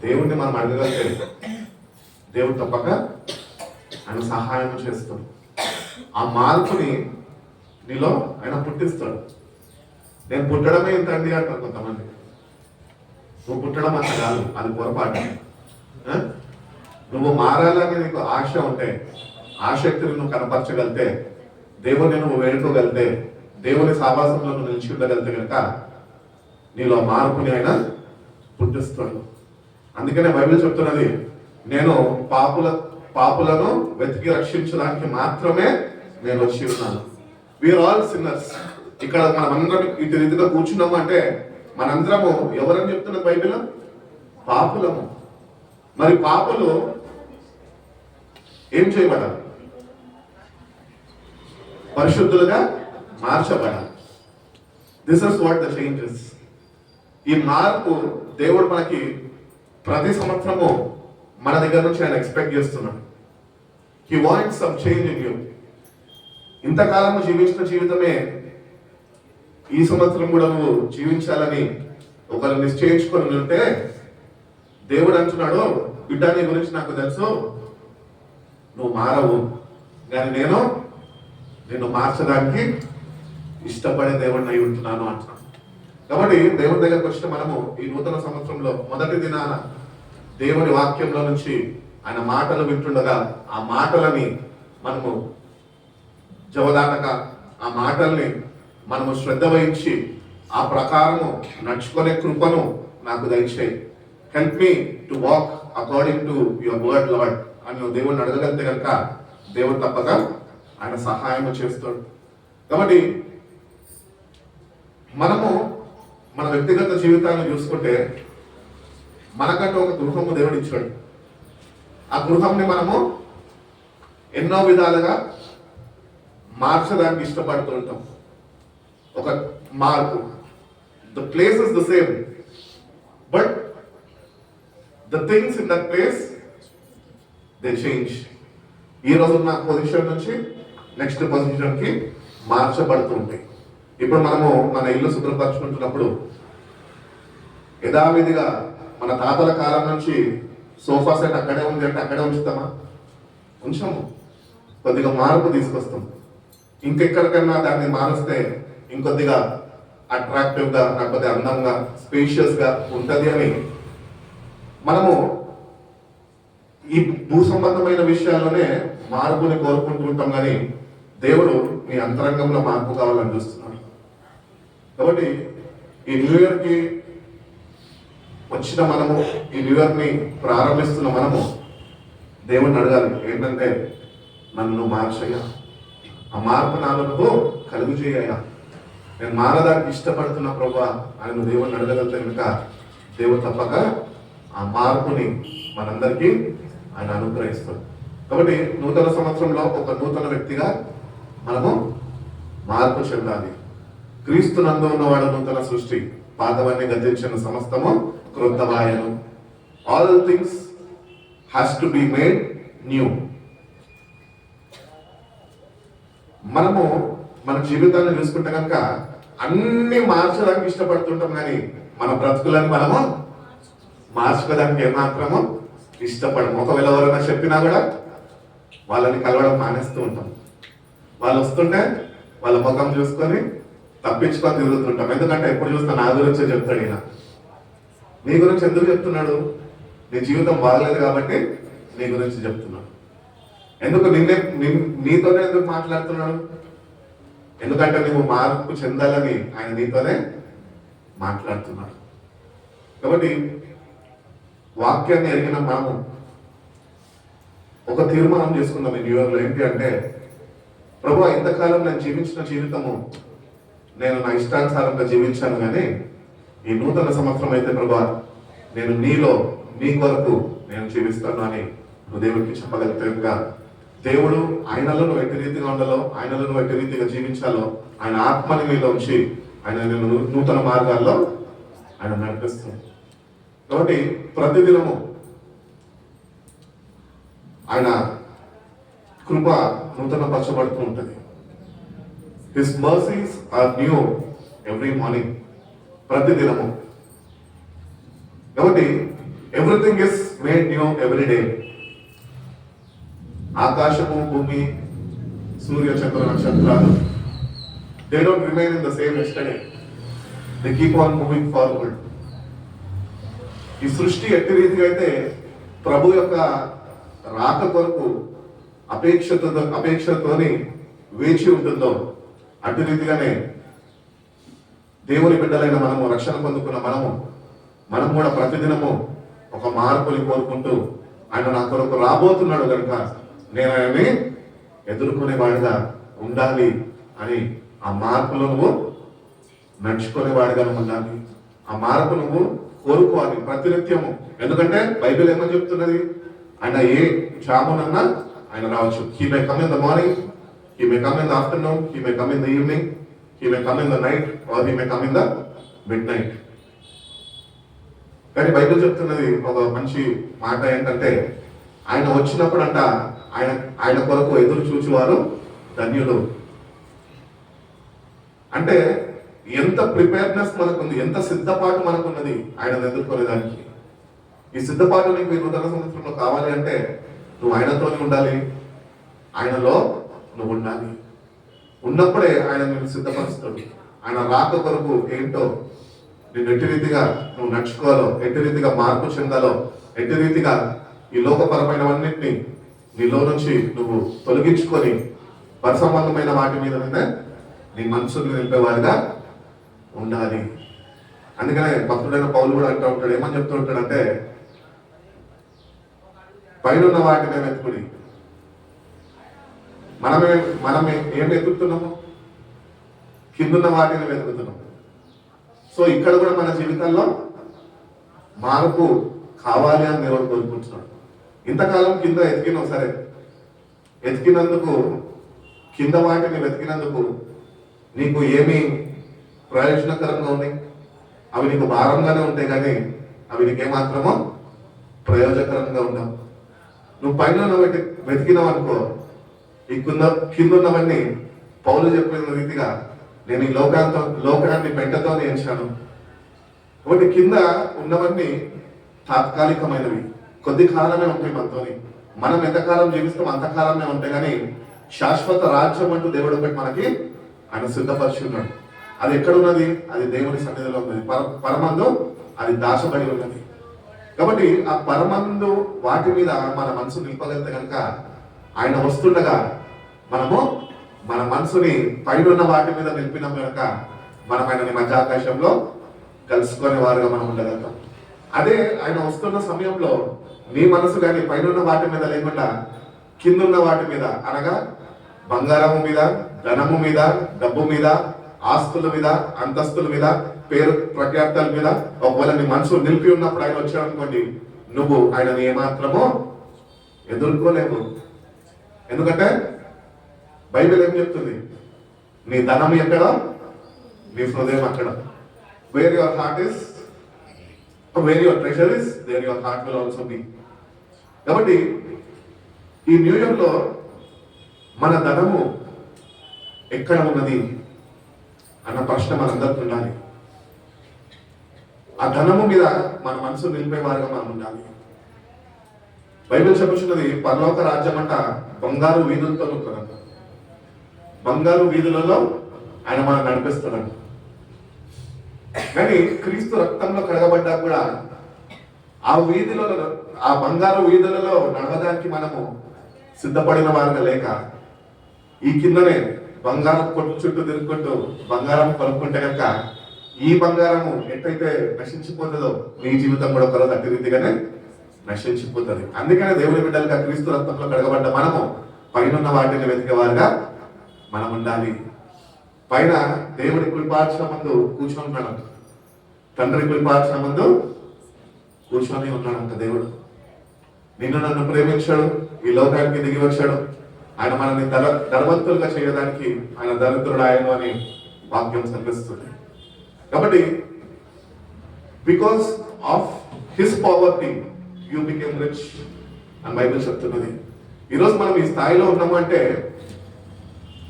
దేవుడిని మనం అడగగలిగితే దేవుడు తప్పక ఆయన సహాయం చేస్తాడు. ఆ మార్పుని నీలో ఆయన పుట్టిస్తాడు. నేను పుట్టడమే ఇంతండి అంటారు కొంతమంది. నువ్వు పుట్టడం అంత కాదు, అది పొరపాటు. నువ్వు మారాలని నీకు ఆశ ఉంటే, ఆసక్తిని నువ్వు కనపరచగలితే, దేవుని నువ్వు వేడుకోగలితే, దేవుని సావాసంలో నువ్వు నిలిచి ఉండగలితే కనుక నీలో మార్పుని ఆయన పుట్టిస్తాడు. అందుకనే బైబిల్ చెప్తున్నది, నేను పాపులను వెతికి రక్షించడానికి మాత్రమే నేను వచ్చి ఉన్నాను. We are all sinners. ఇక్కడ మనమందరం ఇటు రీతిగా కూర్చున్నాము అంటే మనందరము ఎవరని చెప్తున్నది బైబిల్? పాపులము. మరి పాపులు ఏం చేయబడాలి? పరిశుద్ధులుగా మార్చబడాలి. This is what the changes. ఈ మార్పు దేవుడు మనకి ప్రతి సంవత్సరము మన దగ్గర నుంచి ఆయన ఎక్స్పెక్ట్ చేస్తున్నాడు. He wants some change in you. ఇంతకాలము జీవించిన జీవితమే ఈ సంవత్సరం కూడా నువ్వు జీవించాలని ఒకరు నిశ్చయించుకొని ఉంటే దేవుడు అంటున్నాడు, బిడ్డ నీ గురించి నాకు తెలుసు, నువ్వు మారవు, కానీ నేను మార్చడానికి ఇష్టపడే దేవుడిని అయి ఉంటున్నాను అంటున్నాను. కాబట్టి దేవుడి దగ్గరకు వచ్చిన మనము ఈ నూతన సంవత్సరంలో మొదటి దినాన దేవుని వాక్యంలో నుంచి ఆయన మాటలు వింటుండగా ఆ మాటలని మనము జవదాటక, ఆ మాటల్ని మనము శ్రద్ధ వహించి ఆ ప్రకారము నడుచుకునే కృపను నాకు దయచేయి. Help me to walk according to your word lord అని దేవుడిని అడగగలిగితే కనుక దేవుడు తప్పక ఆయన సహాయం చేస్తాడు. కాబట్టి మనము మన వ్యక్తిగత జీవితాన్ని చూసుకుంటే మనకంటూ ఒక గృహము దేవుడు ఇచ్చాడు. ఆ గృహంని మనము ఎన్నో విధాలుగా మార్చడానికి ఇష్టపడుతూ ఉంటాం. ఒక మార్పు, the place is the same but the things in that place they change. ఈ రోజు ఉన్న పొజిషన్ నుంచి నెక్స్ట్ పొజిషన్కి మార్చబడుతూ ఉంటాయి. ఇప్పుడు మనము మన ఇల్లు శుభ్రపరచుకుంటున్నప్పుడు యథావిధిగా మన తాతల కాలం నుంచి సోఫా సెట్ అక్కడే ఉంది అంటే అక్కడే ఉంచుతామా? ఉంచము. కొద్దిగా మార్పు తీసుకొస్తాం. ఇంకెక్కడికన్నా దాన్ని మారుస్తే ఇంకొద్దిగా అట్రాక్టివ్గా, లేకపోతే అందంగా, స్పేషియస్గా ఉంటుంది అని మనము ఈ భూ సంబంధమైన విషయాల్లోనే మార్పుని కోరుకుంటూ ఉంటాం. కానీ దేవుడు మీ అంతరంగంలో మార్పు కావాలని చూస్తున్నాడు. కాబట్టి ఈ న్యూ ఇయర్కి వచ్చిన మనము, ఈ న్యూ ఇయర్ని ప్రారంభిస్తున్న మనము దేవుడిని అడగాలి, ఏంటంటే నన్ను మార్చయ్యా, ఆ మార్పు నాలో కలుగు చేయయ్యా, నేను మారడానికి ఇష్టపడుతున్నా ప్రభా అని నువ్వు దేవుడిని అడగగలిగితే కనుక దేవుడు తప్పక ఆ మార్పుని మనందరికీ ఆయన అనుగ్రహిస్తాడు. కాబట్టి నూతన సంవత్సరంలో ఒక నూతన వ్యక్తిగా మనము మార్పు చెందాలి. క్రీస్తు నందు ఉన్నవాడు నూతన సృష్టి, పాతవన్నీ గతించిన సమస్తము క్రొత్తవాయను. All things has to be made new. మనము మన జీవితాన్ని చూసుకుంటే కనుక అన్ని మార్చడానికి ఇష్టపడుతుంటాం, కానీ మన బ్రతుకులని మనము మార్చుకోవడానికి ఏమాత్రము ఇష్టపడము. ఒకవేళ ఎవరైనా చెప్పినా కూడా వాళ్ళని కలవడం మానేస్తూ ఉంటాం. వాళ్ళు వస్తుంటే వాళ్ళ ముఖం చూసుకొని తప్పించుకొని తిరుగుతుంటాం. ఎందుకంటే ఎప్పుడు చూస్తా నా గురించే చెప్తాడు ఈయన. నీ గురించి ఎందుకు చెప్తున్నాడు? నీ జీవితం బాగలేదు కాబట్టి నీ గురించి చెప్తున్నాడు. ఎందుకు నీతోనే ఎందుకు మాట్లాడుతున్నాడు? ఎందుకంటే నువ్వు మార్పు చెందాలని ఆయన నీతోనే మాట్లాడుతున్నాడు. కాబట్టి వాక్యాన్ని ఎరిగిన మనము ఒక తీర్మానం చేసుకున్నాం ఈ న్యూ ఇయర్లో. ఏంటి అంటే, ప్రభు ఇంతకాలం నేను జీవించిన జీవితము నేను నా ఇష్టానుసారంగా జీవించాను, కానీ ఈ నూతన సంవత్సరం అయితే ప్రభా నేను నీ కొరకు నేను జీవిస్తాను అని నువ్వు దేవుడికి చెప్పగలిగితే దేవుడు ఆయనలో నువ్వు ఎట్టి రీతిగా ఉండాలో, ఆయనలో నువ్వు ఎట్టి రీతిగా జీవించాలో, ఆయన ఆత్మని మీలో ఉంచి ఆయన నేను నూతన మార్గాల్లో ఆయన నడిపిస్తుంది. కాబట్టి ప్రతిదినము ఆయన కృప నూతన పరచబడుతూ ఉంటుంది. His mercies are new every morning, ప్రతిదినము. కాబట్టి everything is made new every day. ఆకాశము, భూమి, సూర్య, చంద్ర, నక్షత్రాలు, they don't remain in the same yesterday, they keep on moving forward. ఈ సృష్టి ఎట్టి రీతిగా అయితే ప్రభు యొక్క రాక కొరకు అపేక్షతోని వేచి ఉంటుందో అటు రీతిగానే దేవుని బిడ్డలైన మనము, రక్షణ పొందుకున్న మనం కూడా ప్రతిదినము ఒక మార్పుని కోరుకుంటూ ఆయన నా కొరకు రాబోతున్నాడు కనుక నేను ఆయన్ని ఎదుర్కొనేవాడిగా ఉండాలి అని ఆ మార్పులో నువ్వు నడుచుకునేవాడిగా ఉండాలి. ఆ మార్పు నువ్వు కోరుకోవాలి ప్రతినిత్యము. ఎందుకంటే బైబిల్ ఏమని చెప్తున్నది? ఆయన ఏ జామునన్నా ఆయన రావచ్చు. He may come in the morning, he may come in the afternoon, he may come in the evening, he may come in the night, or he may come in the mid night. కానీ Bible చెప్తున్నది ఒక మంచి మాట ఏంటంటే, ఆయన వచ్చినప్పుడు అంట ఆయన కొరకు ఎదురు చూచువారు ధన్యులు. అంటే ఎంత ప్రిపేర్నెస్ మనకుంది, ఎంత సిద్ధపాటు మనకున్నది ఆయన ఎదుర్కొనేదానికి. ఈ సిద్ధపాటు నీకు ఈ నూతన సంవత్సరంలో కావాలి అంటే నువ్వు ఆయనతోనే ఉండాలి, ఆయనలో నువ్వు ఉండాలి. ఉన్నప్పుడే ఆయన నిన్ను సిద్ధపరుస్తాడు. ఆయన రాక కొరకు ఏంటో నేను ఎట్టి రీతిగా నువ్వు నడుచుకోవాలో, ఎట్టి రీతిగా మార్పు చెందాలో, ఎట్టి రీతిగా ఈ లోకపరమైనవన్నింటినీ నీలో నుంచి నువ్వు తొలగించుకొని పరసంబంధమైన వాటి మీద నీ మనసుని నిలిపేవాడిగా ఉండాలి. అందుకనే భక్తుడైన పౌలు కూడా అంటూ ఉంటాడు, ఏమని చెప్తూ ఉంటాడంటే, పైన వాటిని వెతుకుడి. మనమే ఏం వెతుకుతున్నాము? కిందున్న వాటిని వెతుకుతున్నాము. సో ఇక్కడ కూడా మన జీవితాల్లో మార్పు కావాలి అని దేవుడు కోరుకుంటున్నాడు. ఇంతకాలం కింద ఎతికినావు, సరే, ఎతికినందుకు, కింద వాటిని వెతికినందుకు నీకు ఏమి ప్రయోజనకరంగా ఉన్నాయి? అవి నీకు భారంగానే ఉంటాయి, కానీ అవి నీకేమాత్రమో ప్రయోజనకరంగా ఉండవు. నువ్వు పైన వెతికినావు అనుకో, ఈ కింద ఉన్నవన్నీ పౌలు చెప్పిన రీతిగా నేను ఈ లోకాన్ని పెంటతో ఎంచాను. ఒకటి కింద ఉన్నవన్నీ తాత్కాలికమైనవి, కొద్ది కాలమే ఉంటాయి మనతోని. మనం ఎంతకాలం జీవిస్తాం అంతకాలమే ఉంటాయి, కానీ శాశ్వత రాజ్యం అంటూ దేవుడు ఒకటి మనకి ఆయన సిద్ధపరిచి ఉన్నాడు. అది ఎక్కడున్నది? అది దేవుని సన్నిధిలో ఉన్నది. పరమందు అది దాచబడి ఉన్నది. కాబట్టి ఆ పరమందు వాటి మీద మన మనసు నింపగలిగితే కనుక ఆయన వస్తుండగా మనము మన మనసుని పైన వాటి మీద నిలిపినాం కనుక మనం ఆయనని మధ్యాకాశంలో కలుసుకునే వారుగా మనం ఉండగలుగుతాం. అదే ఆయన వస్తున్న సమయంలో నీ మనసు కానీ పైన వాటి మీద లేకుండా కిందున్న వాటి మీద, అనగా బంగారము మీద, ధనము మీద, డబ్బు మీద, ఆస్తుల మీద, అంతస్తుల మీద, పేరు ప్రఖ్యాతల మీద ఒకవేళ నీ మనసు నిలిపి ఉన్నప్పుడు ఆయన వచ్చాడు అనుకోండి, నువ్వు ఆయనని ఏమాత్రమో ఎదుర్కోలేవు. ఎందుకంటే బైబిల్ ఏం చెప్తుంది? నీ ధనం ఎక్కడ, నీ హృదయం అక్కడ. Where your heart is, where your treasure is, there your heart will also be. కాబట్టి ఈ న్యూ ఇయర్ లో మన ధనము ఎక్కడ ఉన్నది అన్న ప్రశ్న మనందరికీ ఉండాలి. ఆ ధనము మీద మన మనసు నిలిపేవారుగా మనం ఉండాలి. బైబిల్ చెప్పుచున్నది, పరలోక రాజ్యం అంట బంగారు వీధులతో ఉంటుందంట. బంగారు వీధులలో ఆయన మనం నడిపిస్తున్నాడు. కానీ క్రీస్తు రక్తంలో కడగబడ్డా కూడా ఆ బంగారు వీధులలో నడవడానికి మనము సిద్ధపడిన వారుగా లేక, ఈ కిందనే బంగారం కొట్టు చుట్టూ తిరుగుకుంటూ బంగారం కొనుక్కుంటే కనుక ఈ బంగారము ఎట్టయితే నశించిపోతుందో నీ జీవితం కూడా ఒకరోజు అట్టి రీతిగానే నశించిపోతుంది. అందుకనే దేవుని బిడ్డలుగా క్రీస్తు రక్తంలో కడగబడ్డ మనము పైన వాటిని వెతికేవారుగా మనం ఉండాలి. పైన దేవుడి కుడిపార్శ్వ ముందు కూర్చొని ఉన్నాడంట, తండ్రి కుడిపార్శ్వ ముందు కూర్చొని ఉన్నాడంట దేవుడు. నిన్ను నన్ను ప్రేమించాడు, ఈ లోకానికి దిగి వచ్చాడు. ఆయన మనల్ని ధనవంతులుగా చేయడానికి ఆయన దరిద్రుడు ఆయన అని వాక్యం సంకరిస్తుంది. కాబట్టి because of his poverty you became rich అని బైబిల్ చెప్తున్నది. ఈరోజు మనం ఈ స్థాయిలో ఉన్నాము అంటే,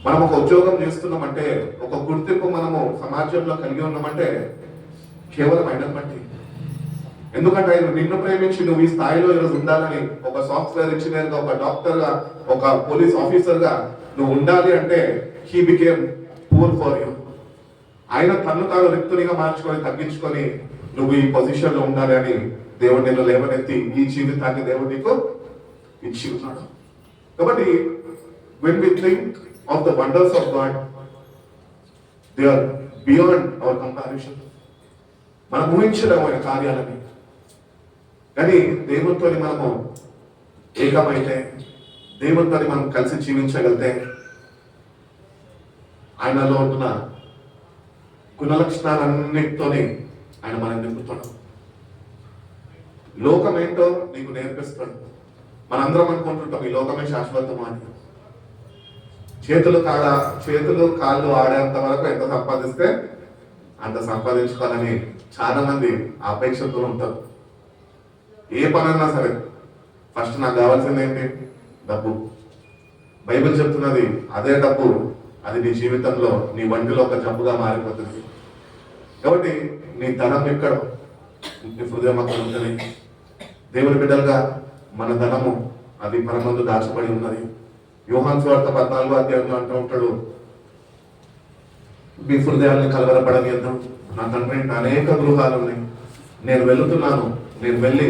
మనం ఒక ఉద్యోగం చేస్తున్నామంటే, ఒక గుర్తింపు మనము సమాజంలో కలిగి ఉన్నామంటే కేవలం ఆయన బట్టి. ఎందుకంటే ఆయన నిన్ను ప్రేమించి నువ్వు ఈ స్థాయిలో ఈరోజు ఉండాలని, ఒక సాఫ్ట్వేర్ ఇంజనీర్ గా, ఒక డాక్టర్ గా, ఒక పోలీస్ ఆఫీసర్ గా నువ్వు ఉండాలి అంటే he became poor for you. ఆయన తను తాను రిక్తునిగా మార్చుకొని తగ్గించుకొని నువ్వు ఈ పొజిషన్ లో ఉండాలి అని దేవుడు నిన్ను లేవనెత్తి ఈ జీవితాన్ని దేవుడు నీకు ఇచ్చి ఉన్నాడు. కాబట్టి when we think of the wonders of God, they are beyond our comparison. మనం ఊహించలేము ఆయన కార్యాలని. కానీ దేవునితో మనము ఏకమైతే, దేవునితో మనం కలిసి జీవించగలితే, ఆయనలో ఉంటున్న గుణలక్షణాలన్నిటితోనే ఆయన మనం నింపుతాడు. లోకం ఏంటో నీకు నేర్పిస్తాడు. మనందరం అనుకుంటుంటాం ఈ లోకమే శాశ్వతమా అని. చేతులు కాళ్ళు ఆడేంత వరకు ఎంత సంపాదిస్తే అంత సంపాదించుకోవాలని చాలా మంది అపేక్షతో ఉంటారు. ఏ పనన్నా సరే ఫస్ట్ నాకు కావాల్సింది ఏంటి? డబ్బు. బైబిల్ చెప్తున్నది అదే డబ్బు, అది నీ జీవితంలో నీ వంటిలో ఒక జబ్బుగా మారిపోతుంది. కాబట్టి నీ ధనం ఎక్కడ, నీ హృదయం అక్కడ ఉంటుంది. దేవుని బిడ్డలుగా మన ధనము అది పరమందు దాచబడి ఉన్నది. యోహాను సువార్త 14వ అధ్యాయంలో అంటూ ఉంటాడు, మీ హృదయాన్ని కలవరపడనిద్దాం, నా తండ్రి అనేక గృహాలు ఉన్నాయి, నేను వెళుతున్నాను, నేను వెళ్ళి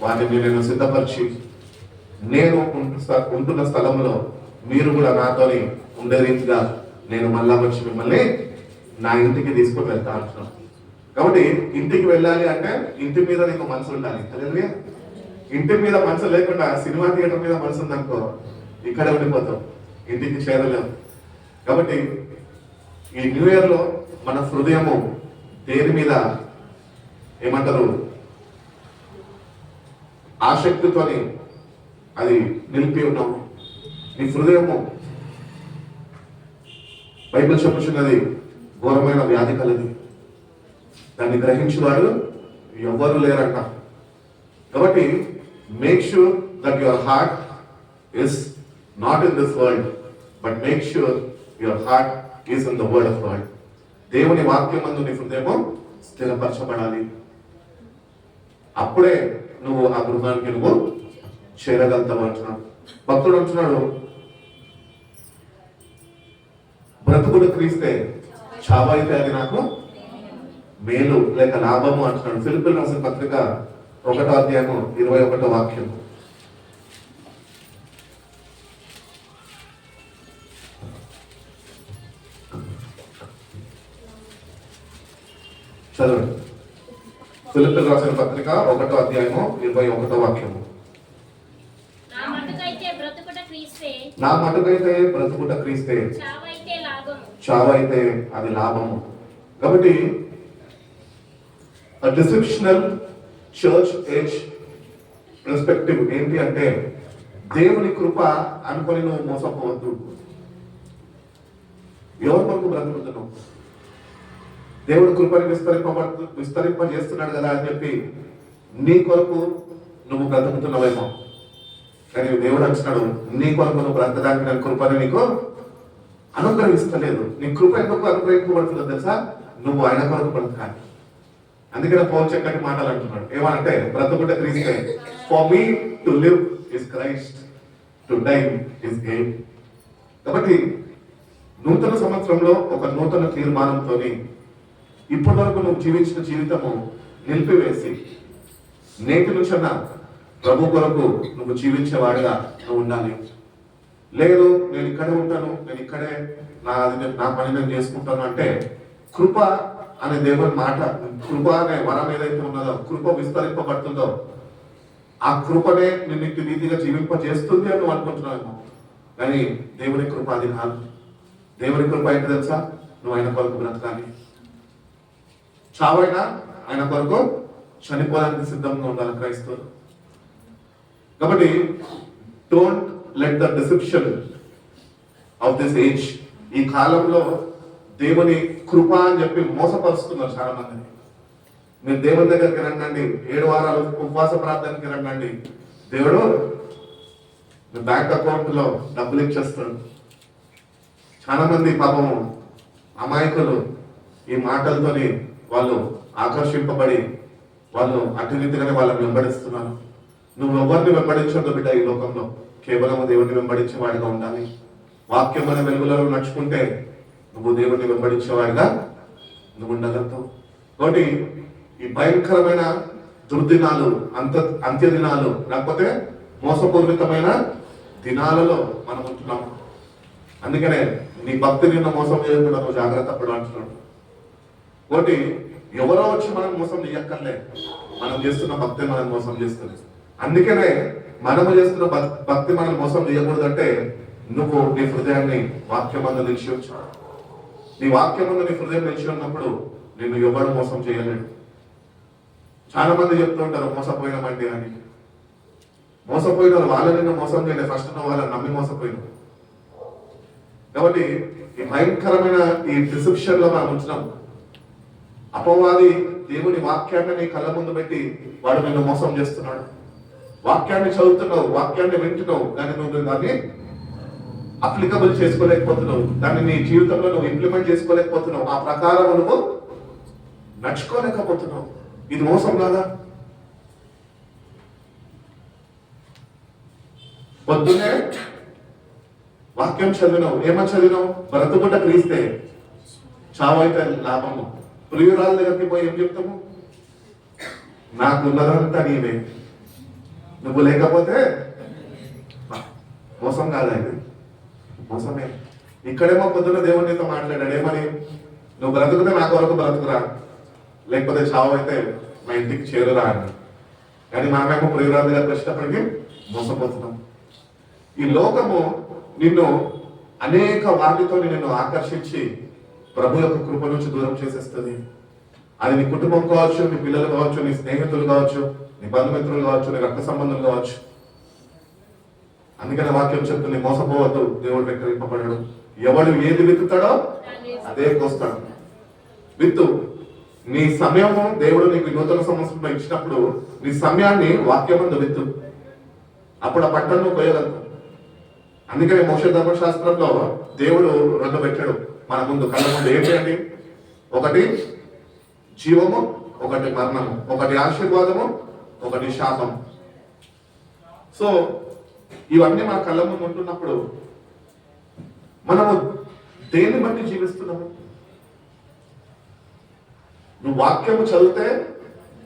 వాటిని నేను సిద్ధపరిచి నేను ఉంటున్న స్థలంలో మీరు కూడా నాతోని ఉండే రీతిగా నేను మళ్ళా వచ్చి మిమ్మల్ని నా ఇంటికి తీసుకొని వెళ్తా అంటున్నాను. కాబట్టి ఇంటికి వెళ్ళాలి అంటే ఇంటి మీద నీకు మనసు ఉండాలి. తెలియదు, ఇంటి మీద మనసు లేకుండా సినిమా థియేటర్ మీద మనసు ఉందనుకో ఇక్కడే ఉండిపోతాం, ఇంటికి చేరలేము. కాబట్టి ఈ న్యూ ఇయర్ లో మన హృదయము దేని మీద ఏమంటారు ఆసక్తితోని అది నిలిపి ఉన్నాము. నీ హృదయము బైబిల్ చెప్పుచున్నది ఘోరమైన వ్యాధి కలది, దాన్ని గ్రహించేవాడు ఎవ్వరు లేరంట. కాబట్టి make sure that your heart is not in this world, but make sure your heart is in the word of God. దేవుని వాక్యం అందు నీ హృదయము స్థిరపరచబడాలి. అప్పుడే నువ్వు ఆ గృహానికి నువ్వు చేరగలుగుతావు అంటున్నాడు. భక్తుడు అంటున్నాడు, బ్రతుకుడు క్రీస్తే చావైతే అది నాకు మేలు లేక లాభము అంటున్నాడు. ఫిలిప్పీయులకు రాసిన పత్రిక 1వ అధ్యాయము 21వ వాక్యం. చదవండి. ఫిలిప్పీయులకు రాసిన పత్రిక 1వ అధ్యాయము 21వ వాక్యము. నా మటుకైతే బ్రతుకుట క్రీస్తే, చావైతే అది లాభము. కాబట్టి డిసెప్షనల్ చర్చ్ ఏజ్ పర్స్పెక్టివ్ ఏంటి అంటే దేవుని కృప అనుకొని నువ్వు మోసపోవద్దు. ఎవరి కొరకు బ్రతుకుతున్నావు? దేవుడు కృపని విస్తరింపజేస్తున్నాడు కదా అని చెప్పి నీ కొరకు నువ్వు బ్రతుకుతున్నావేమో. కానీ దేవుడు అంటున్నాడు, నీ కొరకు నువ్వు బ్రతకడానికి నేను కృపని నీకు అనుగ్రహిస్తలేదు. నీ కృప ఎందుకు అనుగ్రహింపబడుతుందో తెలుసా? నువ్వు ఆయన కొరకు బ్రతకాలి. అందుకనే పౌలు చక్కటి మాటలు అంటున్నాడు. ఏమనంటే బ్రతుకుట క్రీస్తే, for me to live is Christ, to die is gain. కాబట్టి నూతన సంవత్సరంలో ఒక నూతన తీర్మానంతో ఇప్పటి వరకు నువ్వు జీవించిన జీవితము నిలిపివేసి నేటి నుంచన్న ప్రభు కొరకు నువ్వు జీవించేవాడిగా నువ్వు ఉండాలి. లేదు నేను ఇక్కడే ఉంటాను, నేను ఇక్కడే నా పని నేను చేసుకుంటాను అంటే కృప అనే దేవుని మాట, కృప అనే వరం ఏదైతే ఉన్నదో, కృప విస్తరింపబడుతుందో ఆ కృపనే నిన్ను ఇంటి రీతిగా జీవింపజేస్తుంది అని నువ్వు అనుకుంటున్నావు. కానీ దేవుని కృప అది కాదు. దేవుని కృప ఏంటి తెలుసా? నువ్వు ఆయన కొరకు బ్రతకాలి. చావైనా ఆయన కొరకు చనిపోవడానికి సిద్ధంగా ఉండాలి క్రైస్తవులు. కాబట్టి don't let the deception of this age, ఈ కాలంలో దేవుని కృప అని చెప్పి మోసపరుస్తున్నారు చాలా మందిని. మీరు దేవుని దగ్గరికి రండి, 7 వారాలు ఉపవాస ప్రార్థనకి రండి, దేవుడు మీ బ్యాంక్ అకౌంట్ లో డబ్బులు ఇచ్చేస్తాడు. చాలా మంది పాపము అమాయకులు ఈ మాటలతోని వాళ్ళు ఆకర్షింపబడి వాళ్ళు అటు రీతిగానే వాళ్ళని వెంబడిస్తున్నారు. నువ్వు ఎవరిని వెంబడించొద్దు బిడ్డ ఈ లోకంలో, కేవలం దేవుడిని వెంబడించే వాడిగా ఉండాలి. వాక్యం అనే వెలుగులలో నడుచుకుంటే నువ్వు దేవుడిని వెంబడించేవాడిగా నువ్వు ఉండగలుగుతావు. కాబట్టి ఈ భయంకరమైన దుర్దినాలు, అంత్య దినాలు, లేకపోతే మోసపూరితమైన దినాలలో మనం ఉంటున్నాము. అందుకనే నీ భక్తి నిన్న మోసం చేయకుండా నువ్వు జాగ్రత్త పడు అంటున్నాడు. కాబట్టి ఎవరో వచ్చి మనం మోసం చేయక్కర్లే, మనం చేస్తున్న భక్తి మనం మోసం చేస్తుంది. అందుకనే మనము చేస్తున్న భక్తి మనం మోసం చేయకూడదంటే నువ్వు నీ హృదయాన్ని వాక్యమందు నిలిచి ఉంచు. నీ వాక్యమందు నీ హృదయం నిలిచి ఉన్నప్పుడు నిన్ను ఎవరు మోసం చేయలేడు. చాలా మంది చెప్తూ ఉంటారు మోసపోయినామండి అని. మోసపోయిన వాళ్ళని నిన్ను మోసం చేయలేదు, ఫస్ట్ నువ్వు వాళ్ళని నమ్మి మోసపోయినావు. కాబట్టి ఈ భయంకరమైన ఈ డిసెప్షన్ లో మనం ఉంచినాం. అపవాది దేవుని వాక్యాన్ని నీ కళ్ళ ముందు పెట్టి వాడు నిన్ను మోసం చేస్తున్నాడు. వాక్యాన్ని చదువుతున్నావు, వాక్యాన్ని వింటున్నావు, కానీ నువ్వు దాన్ని అప్లికబుల్ చేసుకోలేకపోతున్నావు, దాన్ని నీ జీవితంలో నువ్వు ఇంప్లిమెంట్ చేసుకోలేకపోతున్నావు, ఆ ప్రకారం నువ్వు నడుచుకోలేకపోతున్నావు. ఇది మోసం కాదా? పొద్దునే వాక్యం చదివినావు, ఏమని చదివినావు? బ్రతుకుట క్రీస్తే చావైతే లాభము. ప్రియురాల దగ్గరికి పోయి ఏం చెప్తాము? నాకున్నదంతా నీవే, నువ్వు లేకపోతే. మోసం కాదా ఇది? మోసమే. ఇక్కడేమో పొద్దున్న దేవునితో మాట్లాడాడు ఏమని? నువ్వు బ్రతుకుతే నా కొరకు బ్రతుకురా, లేకపోతే చావు అయితే మా ఇంటికి చేరురా అని. కానీ మనమేమో ప్రియురాల దగ్గరికి వచ్చేటప్పటికి మోసపోతున్నాం. ఈ లోకము నిన్ను అనేక వాటితో నిన్ను ఆకర్షించి ప్రభు యొక్క కృప నుంచి దూరం చేసేస్తుంది. అది నీ కుటుంబం కావచ్చు, నీ పిల్లలు కావచ్చు, నీ స్నేహితులు కావచ్చు, నీ బంధుమిత్రులు కావచ్చు, నీ రక్త సంబంధులు కావచ్చు. అందుకని వాక్యం చెప్తుంది, మోసపోవద్దు, దేవుడు వెక్కిరింపబడడు. ఎవడు ఏది విత్తుతాడో అదే కోస్తాడు. విత్తు. నీ సమయము దేవుడు నీకు నూతన సంవత్సరంలో ఇచ్చినప్పుడు నీ సమయాన్ని వాక్యమందు విత్తు, అప్పుడు ఆ పంటను కోయగలవు. అందుకని మోషే ధర్మశాస్త్రంలో దేవుడు రెండు పెట్టాడు మన ముందు, కళ్ళ ముందు. ఏంటండి? ఒకటి జీవము, ఒకటి మరణము, ఒకటి ఆశీర్వాదము, ఒకటి శాపం. సో ఇవన్నీ మన కళ్ళ ముందు ఉంటున్నప్పుడు మనము దేన్ని బట్టి జీవిస్తున్నాము? నువ్వు వాక్యము చదివితే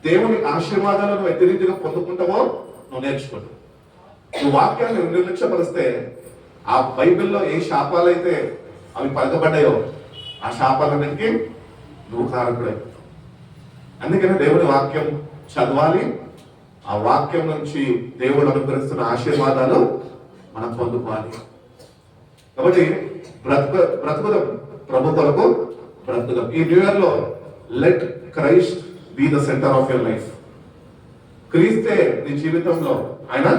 దేవుని ఆశీర్వాదాలను వ్యతిరేకంగా పొందుకుంటావో నువ్వు నేర్చుకుంటావు. నువ్వు వాక్యాన్ని నిర్లక్ష్యపరిస్తే ఆ బైబిల్లో ఏ శాపాలైతే అవి పలకబడ్డాయో ఆ శాపాలన్నిటికీ నువ్వు కారకుడే. అందుకని దేవుని వాక్యం చదవాలి. ఆ వాక్యం నుంచి దేవుడు అనుగ్రహిస్తున్న ఆశీర్వాదాలు మనం పొందుకోవాలి. కాబట్టి బ్రతుకుదాం, ప్రభు కొరకు బ్రతుకుదాం. ఈ న్యూ ఇయర్ లో let Christ be the centre of your life. క్రీస్తే నీ జీవితంలో ఆయన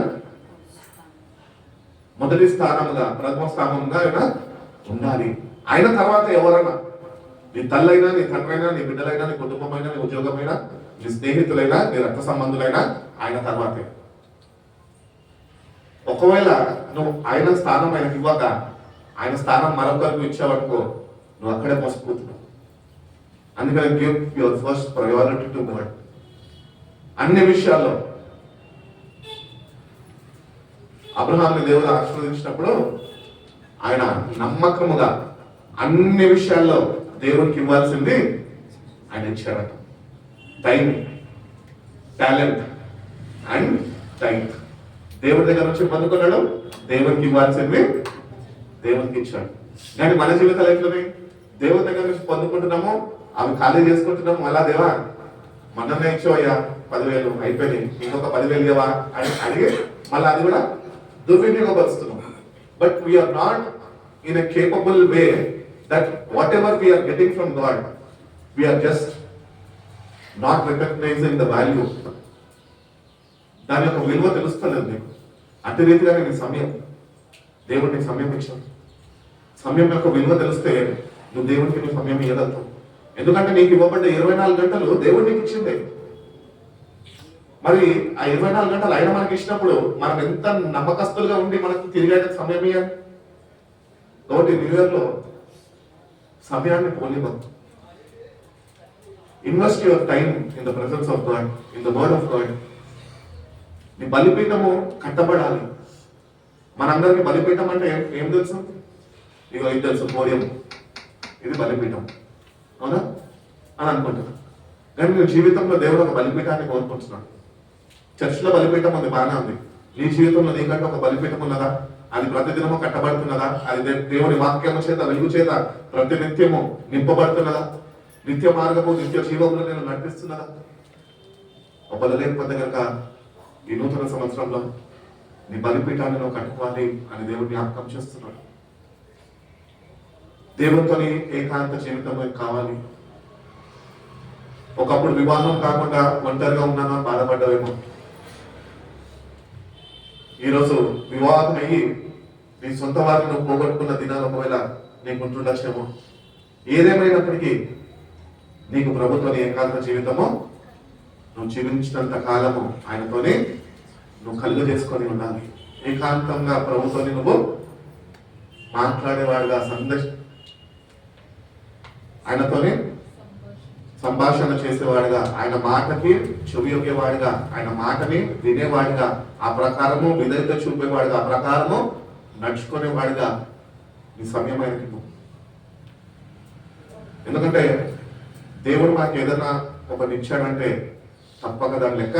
మొదటి స్థానముగా, ప్రథమ స్థానంగా ఆయన ఉండాలి. ఆయన తర్వాత ఎవరైనా, నీ తల్లైనా, నీ తండ్రైనా, నీ బిడ్డలైనా, నీ కుటుంబమైనా, నీ ఉద్యోగమైనా, నీ స్నేహితులైనా, నీ రక్త సంబంధులైనా ఆయన తర్వాతే. ఒకవేళ నువ్వు ఆయన స్థానం ఆయనకి ఇవ్వక ఆయన స్థానం మరొకరికి ఇచ్చావనుకో, నువ్వు అక్కడే మోసపోతున్నావు. అందుకని give your first priority to God. అన్ని విషయాల్లో అబ్రహాంని దేవుడు ఆశీర్వదించినప్పుడు ఆయన నమ్మకముగా అన్ని విషయాల్లో దేవునికి ఇవ్వాల్సింది ఆయన ఇచ్చాడట. Time, talent and time. దేవుడి దగ్గర నుంచి పొందుకున్నాడు, దేవునికి ఇవ్వాల్సింది దేవునికి ఇచ్చాడు. కానీ మన జీవితాలు ఎట్లనే? దేవుడి దగ్గర నుంచి పొందుకుంటున్నాము, అవి ఖాళీ చేసుకుంటున్నాము. మళ్ళా దేవా మొన్ననే ఇచ్చావయ్యా 10,000 అయిపోయినాయి, ఇంకొక 10,000 ఇవ్వవా అని అడిగి మళ్ళీ అది కూడా దుర్వినియోగపరుస్తున్నాం. But we are not in a capable way that whatever we are getting from God we are just not recognising the value. దాని యొక్క విలువ తెలుస్తలేదు నీకు. అట్టి రీతిగానే నీ సమయం, దేవుడు నీకు సమయం ఇచ్చాడు. సమయం యొక్క విలువ తెలిస్తే నువ్వు దేవుడికి నీ సమయం ఇవ్వగలుగుతావు. ఎందుకంటే నీకు ఇవ్వబడ్డ 24 గంటలు దేవుడు నీకు ఇచ్చిందే. మరి ఆ 24 గంటలు ఆయన మనకి ఇచ్చినప్పుడు మనం ఎంత నమ్మకస్తులుగా ఉండి మనకు తిరిగే సమయం ఇవ్వాలి. కాబట్టి న్యూ ఇయర్ లో సమయాన్ని పోనివ్వద్దు. Invest your time in the presence of God, in the word of God. నీ బలిపీఠము కట్టబడాలి. మనందరికి బలిపీఠం అంటే ఏం తెలుసు? ఇగో ఇది తెలుసు, పోడియం, ఇది బలిపీఠం, అవునా అని అనుకుంటున్నా. కానీ నీ జీవితంలో దేవుడు ఒక బలిపీఠాన్ని కోరుకుంటున్నాడు. చర్చిలో బలిపీఠం ఉంది, బాగానే ఉంది. నీ జీవితంలో నీకంటే ఒక బలిపీఠం ఉన్నదా? అది ప్రతిదినము కట్టబడుతున్నదా? అది దేవుని వాక్యము చేత, వెలుగు చేత ప్రతి నిత్యము నింపబడుతున్నదా? నిత్య మార్గము, నిత్య జీవంలో నేను నడిపిస్తున్నదా? ఒకళ్ళు లేకపోతే కనుక ఈ నూతన సంవత్సరంలో నీ బలిపీఠాన్ని నువ్వు కట్టుకోవాలి అని దేవుడు జ్ఞాపకం చేస్తున్నాడు. దేవునితోని ఏకాంత జీవితం కావాలి. ఒకప్పుడు వివాహం కాకుండా ఒంటరిగా ఉన్నాను బాధపడ్డావేమో. ఈరోజు వివాహం అయ్యి నీ సొంత వారిని నువ్వు పోగొట్టుకున్న దినాలు ఒకవేళ నీకు ఉంటుండొచ్చేమో. ఏదేమైనప్పటికీ నీకు ప్రభుత్వం ఏకాంత జీవితము నువ్వు జీవించినంత కాలము ఆయనతోనే నువ్వు కళ్ళు చేసుకొని ఉండాలి. ఏకాంతంగా ప్రభుత్వాన్ని నువ్వు మాట్లాడేవాడుగా, ఆయనతోనే సంభాషణ చేసేవాడిగా, ఆయన మాటకి చెవియొగ్గేవాడిగా, ఆయన మాటని వినేవాడిగా, ఆ ప్రకారము విధేయత చూపేవాడిగా, ఆ ప్రకారము నడుచుకునేవాడిగా నీ సమయం ఆయనకి. ఎందుకంటే దేవుడు మాకు ఏదైనా ఒకటి ఇచ్చాడంటే తప్పక దాని లెక్క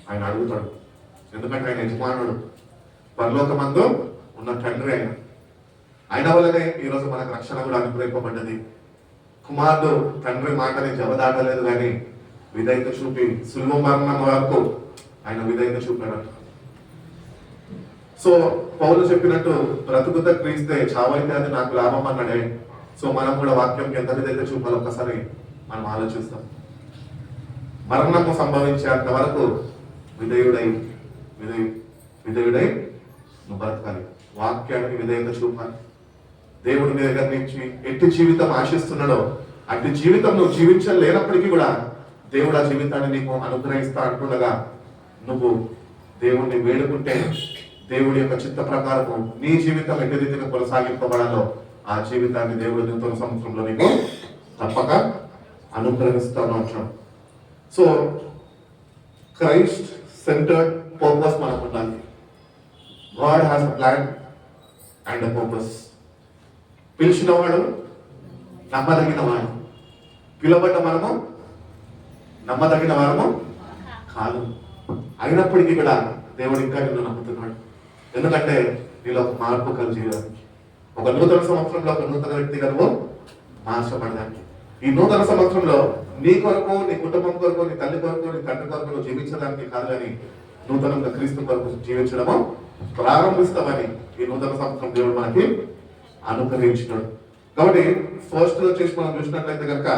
ఆయన అడుగుతాడు. ఎందుకంటే ఆయన యజమానుడు, పరలోకమందు ఉన్న తండ్రి ఆయన. ఆయన వల్లనే ఈరోజు మనకు రక్షణ కూడా అనుగ్రహింపబడ్డది. కుమారుడు తండ్రి మాటని జవదాటలేదు, కానీ విధేయత చూపి సులువ మరణం వరకు ఆయన విధేయత చూపాడు. సో పౌలు చెప్పినట్టు బ్రతుకుత క్రీస్తే, చావైతే అది నాకు లాభం అన్నాడే. సో మనం కూడా వాక్యంకి ఎంత విధేయత చూపాలి ఒక్కసారి మనం ఆలోచిస్తాం. మరణము సంభవించేంత వరకు విధేయుడై నువ్వు బ్రతకాలి. వాక్యానికి విధేయత చూపాలి. దేవుడి మీ దగ్గర నుంచి ఎట్టి జీవితం ఆశిస్తున్నాడో అట్టి జీవితం నువ్వు జీవించలేనప్పటికీ కూడా దేవుడు ఆ జీవితాన్ని నీకు అనుగ్రహిస్తా అంటుండగా నువ్వు దేవుణ్ణి వేడుకుంటే దేవుడి యొక్క చిత్త ప్రకారము నీ జీవితం ఎట్టి రీతిగా కొనసాగింపబడాలో ఆ జీవితాన్ని దేవుడి నూతన సంవత్సరంలో నీకు తప్పక అనుగ్రహిస్తాను అంటాడు. సో క్రైస్ట్ సెంటర్డ్ పర్పస్ మనకు ఉండాలి. God has a plan and a purpose. పిలిచినవాడు నమ్మదగిన వాడు, పిలవబడ్డ మనము నమ్మదగిన వారము కాదు. అయినప్పటికీ కూడా దేవుడు ఇంకా నిన్ను నమ్ముతున్నాడు. ఎందుకంటే నీలో ఒక మార్పు కలిగేయడానికి, ఒక నూతన సంవత్సరంలో ఒక నూతన వ్యక్తిగా నువ్వు మార్చబడడానికి. ఈ నూతన సంవత్సరంలో నీ కొరకు, నీ కుటుంబం కొరకు, నీ తల్లి కొరకు, నీ తండ్రి కొరకు నువ్వు జీవించడానికి కాదు, కానీ నూతనంగా క్రీస్తు కొరకు జీవించడము ప్రారంభిస్తామని ఈ నూతన సంవత్సరం దేవుడు మనకి అనుగ్రహించినాడు. కాబట్టి ఫస్ట్ వచ్చేసి మనం చూసినట్లయితే కనుక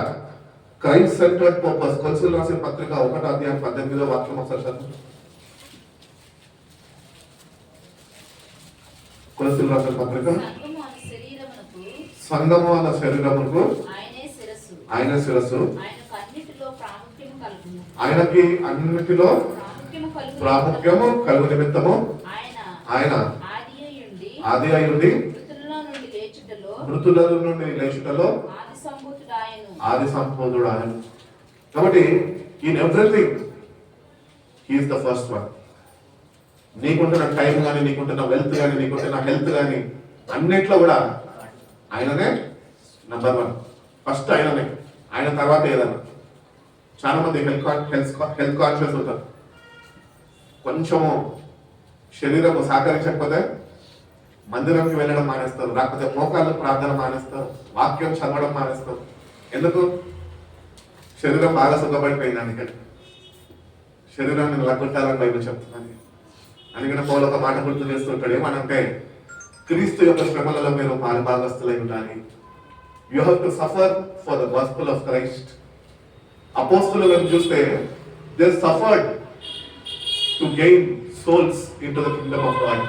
క్రైస్ట్ సెంటర్డ్ పర్పస్. కొలసీలు రాసిన పత్రిక 1:18 వాక్యం ఒకసారి చదువు. కొలసీలు రాసిన పత్రిక, సంఘము అన్న శరీరమునకు ఆయన శిరస్సు, ఆయనకి అన్నిటిలో ప్రాముఖ్యము కలుగు నిమిత్తము ఆయన ఆది అయ్యుండి మృతుల నుండి లేచుటలో ఆది సంపూర్ణుడు ఆయన. కాబట్టి in everything he is the first one. నీకుంటున్న టైం కానీ, నీకుంటున్న వెల్త్ కానీ, నీకుంటున్న హెల్త్ కానీ అన్నిట్లో కూడా ఆయననే నంబర్ వన్. ఫస్ట్ ఆయననే, ఆయన తర్వాత ఏదన్నా. చాలా మంది హెల్త్ కాన్షియస్ ఉంటారు. కొంచెము శరీరము సహకరించకపోతే మందిరంకి వెళ్ళడం మానేస్తారు, లేకపోతే మోకాళ్ళు ప్రార్థన మానేస్తారు, వాక్యం చదవడం మానేస్తారు. ఎందుకు? శరీరం బాగా సుఖపడిపోయింది. అందుకని శరీరాన్ని నిలబెట్టాలని బైబిల్ చెప్తున్నాను. అందుకని పౌలు ఒక మాట గుర్తు చేస్తుంటాడు. ఏమనంటే క్రీస్తు యొక్క శ్రమలలో మీరు పాలుభాగస్తులై ఉండాలి. You have to suffer for the gospel of Christ. అపోస్తులను చూస్తే they suffered to gain souls into the kingdom of God.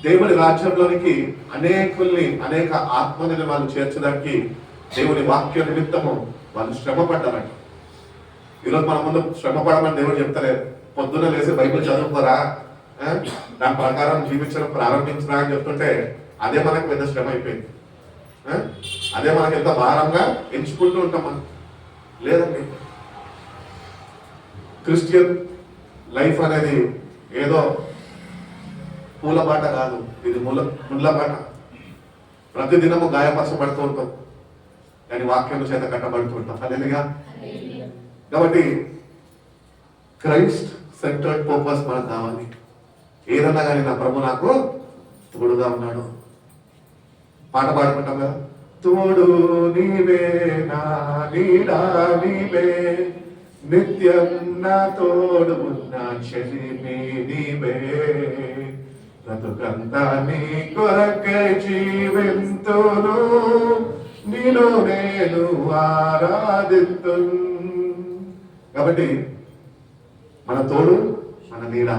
దేవుని రాజ్యంలోనికి అనేక ఆత్మని వాళ్ళు చేర్చడానికి దేవుని వాక్య నిమిత్తము వాళ్ళు శ్రమ పడ్డారంట. ఈరోజు మన ముందు శ్రమ పడమని దేవుడు చెప్తలేదు. పొద్దున్న లేసి బైబిల్ చదువుకోరా, దాని ప్రకారం జీవించడం ప్రారంభించరా అని చెప్తుంటే అదే మనకు పెద్ద శ్రమ అయిపోయింది. అదే మనకి ఎంత భారంగా ఎంచుకుంటూ ఉంటాం మనం. లేదండి. క్రిస్టియన్ లైఫ్ అనేది ఏదో పూల బాట కాదు, ఇది ముళ్ళ బాట. ప్రతిదినము గాయపరచబడుతూ ఉంటాం, కానీ వాక్యం చేత కట్టబడుతూ ఉంటాం. హల్లెలూయా. కాబట్టి క్రైస్ట్ సెంటర్డ్ పర్పస్ మనకు కావాలి. ఏదన్నా కానీ నా ప్రభు నాకు తోడుగా ఉన్నాడు. పాట పాడుకుంటాం కదా, తోడు నీవే నా నీడా నీవే, నిత్యం నా తోడు ఉన్న చెలిమి నీవే, బ్రతుకంతా నీ కొరకై జీవింతును, నిన్ను నేను ఆరాధింతును. కాబట్టి మన తోడు మన నీడ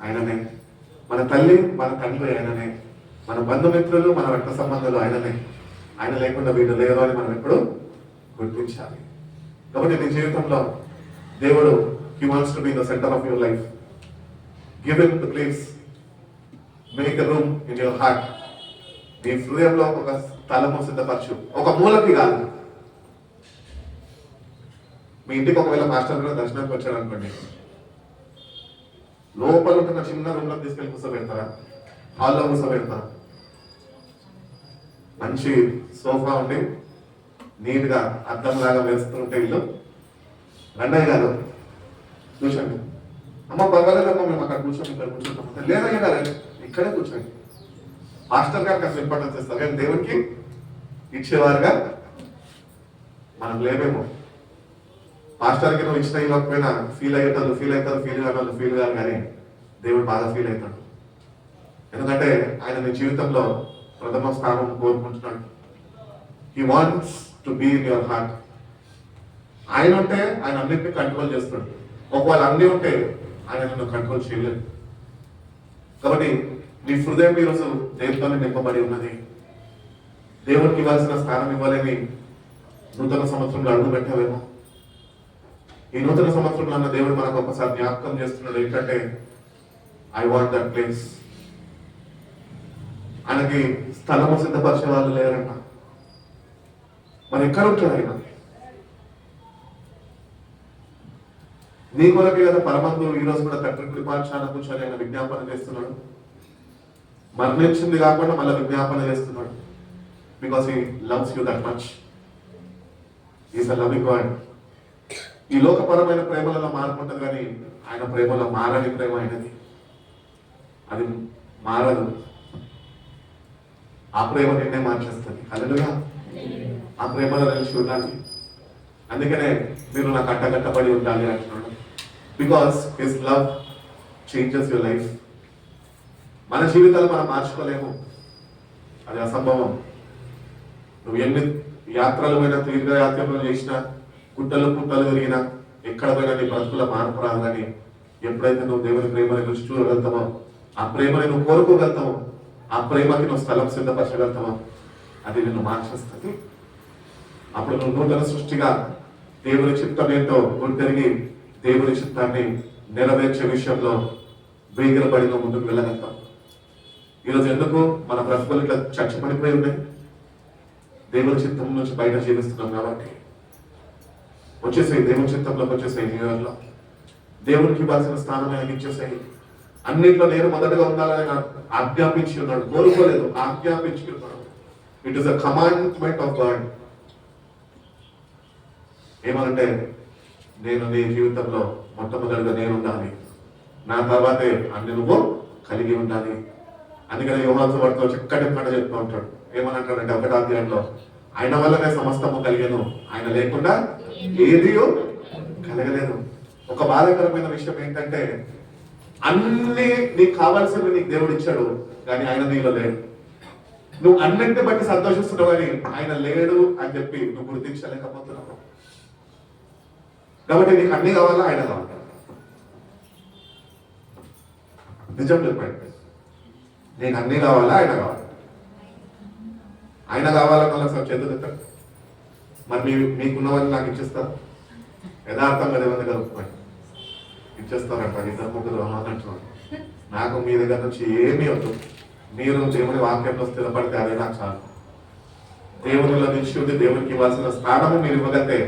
ఆయననే, మన తల్లి మన తండ్రి ఆయననే, మన బంధుమిత్రులు మన రక్త సంబంధాలు ఆయననే. ఆయన లేకుండా వీళ్ళు లేరు అని మనం ఎప్పుడు గుర్తించాలి. కాబట్టి నీ జీవితంలో దేవుడు he wants to be the centre of your life. Give him the place, make a room in your heart. నీ హృదయంలో ఒక స్థలము సిద్ధపరచు, ఒక మూలకి కాదు. మీ ఇంటికి ఒకవేళ మాస్టర్ కూడా దర్శనానికి వచ్చాడు అనుకోండి, లోపల ఉన్న చిన్న రూమ్లో తీసుకెళ్ళి కూర్చోబెడతారా, హాల్లో కూర్చోబెడతారా? మంచి సోఫా ఉండి నీట్గా అద్దంలాగా వేస్తుంటే ఇల్లు, రండయ్య గారు కూర్చోండి, అమ్మ పర్వాలేదమ్మా మేము అక్కడ కూర్చొని ఇక్కడ కూర్చుంటాం, లేదయ్య గారు ఇక్కడే కూర్చోండి. మాస్టర్ గారికి అసలు ఇంపార్టెన్స్ ఇస్తారు, కానీ దేవునికి ఇచ్చేవారుగా మనం లేవేమో. మాస్టర్కి నువ్వు ఇచ్చిన ఇవ్వకపోయినా ఫీల్ అయ్యేటోళ్ళు ఫీల్ అవుతారు, ఫీల్ కావాలి ఫీల్ కాదు, కానీ దేవుడు బాగా ఫీల్ అవుతాడు. ఎందుకంటే ఆయన నీ జీవితంలో ప్రథమ స్థానం కోరుకుంటున్నాడు. He wants to be in your heart. ఆయన ఉంటే ఆయన అన్నింటినీ కంట్రోల్ చేస్తాడు. ఒకవేళ అన్నీ ఉంటే ఆయన నిన్ను కంట్రోల్ చేయలేదు. కాబట్టి నీ హృదయం ఈరోజు దేవుడితోనే నింపబడి ఉన్నది. దేవుడికి ఇవ్వాల్సిన స్థానం ఇవ్వాలని నూతన సంవత్సరంలో అడుగు పెట్టావేమో. ఈ నూతన సంవత్సరంలో అన్న దేవుడు మనకు ఒకసారి జ్ఞాపకం చేస్తున్నాడు ఏంటంటే, ఐ వాంట్ దట్ ప్లేస్. ఆయనకి స్థలము సిద్ధపరిచే వాళ్ళు లేరంట. మరి ఎక్కడ ఉంటాడు ఆయన? నీ కొరకే కదా పరమందు ఈ రోజు కూడా తండ్రి కృపాక్షాన కూర్చొని ఆయన విజ్ఞాపన చేస్తున్నాడు. మరణించింది కాకుండా మళ్ళీ విజ్ఞాపన చేస్తున్నాడు. Because he loves you that much. Is a loving God. ఈ లోకపరమైన ప్రేమలలో మారుకుంటుంది, కానీ ఆయన ప్రేమలో మారని ప్రేమ అయినది. అది మారదు. ఆ ప్రేమ నిన్నే మార్చేస్తుంది. హల్లెలూయా. ఆ ప్రేమలో నిలిచి ఉండాలి. అందుకనే మీరు నాకు కట్టబడి ఉండాలి అంటున్నాడు. Because his love changes your life. మన జీవితాలు మనం మార్చుకోలేము, అది అసంభవం. నువ్వు ఎన్ని యాత్రలు పోయినా, తీర్థయాత్రలు చేసినా, గుట్టలు పుట్టలు తిరిగినా, ఎక్కడ పోయినా నీ బ్రతుకుల మార్పు రాదు. కానీ ఎప్పుడైతే నువ్వు దేవుని ప్రేమని రుచి చూడగలుగుతావో, ఆ ప్రేమని నువ్వు కోరుకోగలుగుతావో, ఆ ప్రేమకి నువ్వు స్థలం సిద్ధపరచగలుగుతావో, అది నిన్ను మార్చేస్తుంది. అప్పుడు నువ్వు నూతన సృష్టిగా దేవుని చిత్తం ఏంటో గుర్తెరిగి దేవుని చిత్తాన్ని నెరవేర్చే విషయంలో వేగిరపడి నువ్వు ముందుకు వెళ్ళగలుగుతావు. ఈరోజు ఎందుకు మన బ్రతుకులు ఇట్లా చచ్చిపడిపోయి ఉన్నాయి? దేవుని చిత్తం నుంచి బయట జీవిస్తున్నాం కాబట్టి. వచ్చేసాయి దేవుని చిత్తంలోకి, వచ్చేసాయి న్యూ ఇయర్లో. దేవునికి ఇవ్వాల్సిన స్థానం ఆయనకి ఇచ్చేసాయి. అన్నింటిలో నేను మొదటగా ఉండాలని ఆజ్ఞాపించి ఉన్నాడు, కోరుకోలేదు, ఆజ్ఞాపించి ఉన్నాడు. It is a commandment of God. ఏమనంటే, నేను నీ జీవితంలో మొట్టమొదటిగా నేను ఉండాలి, నా తర్వాతే అన్ని నువ్వు కలిగి ఉండాలి. అందుకని యోహాను వాటితో చక్కటి మాట చెప్తూ ఉంటాడు. ఏమనంటాడంటే 1వ అధ్యాయంలో, ఆయన వల్లనే సమస్తము కలిగేను, ఆయన లేకుండా ఏది కలగలేదు. ఒక బాధాకరమైన విషయం ఏంటంటే, అన్ని నీకు కావాల్సినవి నీకు దేవుడు ఇచ్చాడు, కానీ ఆయన నీలో లేడు. నువ్వు అన్నింటిని బట్టి సంతోషిస్తున్నావు, కానీ ఆయన లేడు అని చెప్పి నువ్వు గుర్తించలేకపోతున్నావు. కాబట్టి నీకు అన్ని కావాలా, ఆయన కావాలి? నిజం చెప్పండి, నీకు అన్ని కావాలా, ఆయన కావాలి? ఆయన కావాలన్న సార్ చేతులు ఎత్తారు. మరి మీకున్నవన్నీ నాకు ఇచ్చేస్తారు? యథార్థంగా దేవుని కలుపుకోండి, ఇచ్చేస్తారంట. 2-3 అంటున్నాను. నాకు మీ దగ్గర నుంచి ఏమీ వద్దు, మీరు దేవుని వాక్యంలో స్థిరపడితే అదే నాకు చాలు. దేవునిలో నిలిచి ఉంది, దేవునికి ఇవ్వాల్సిన స్థానము మీరు ఇవ్వగలితే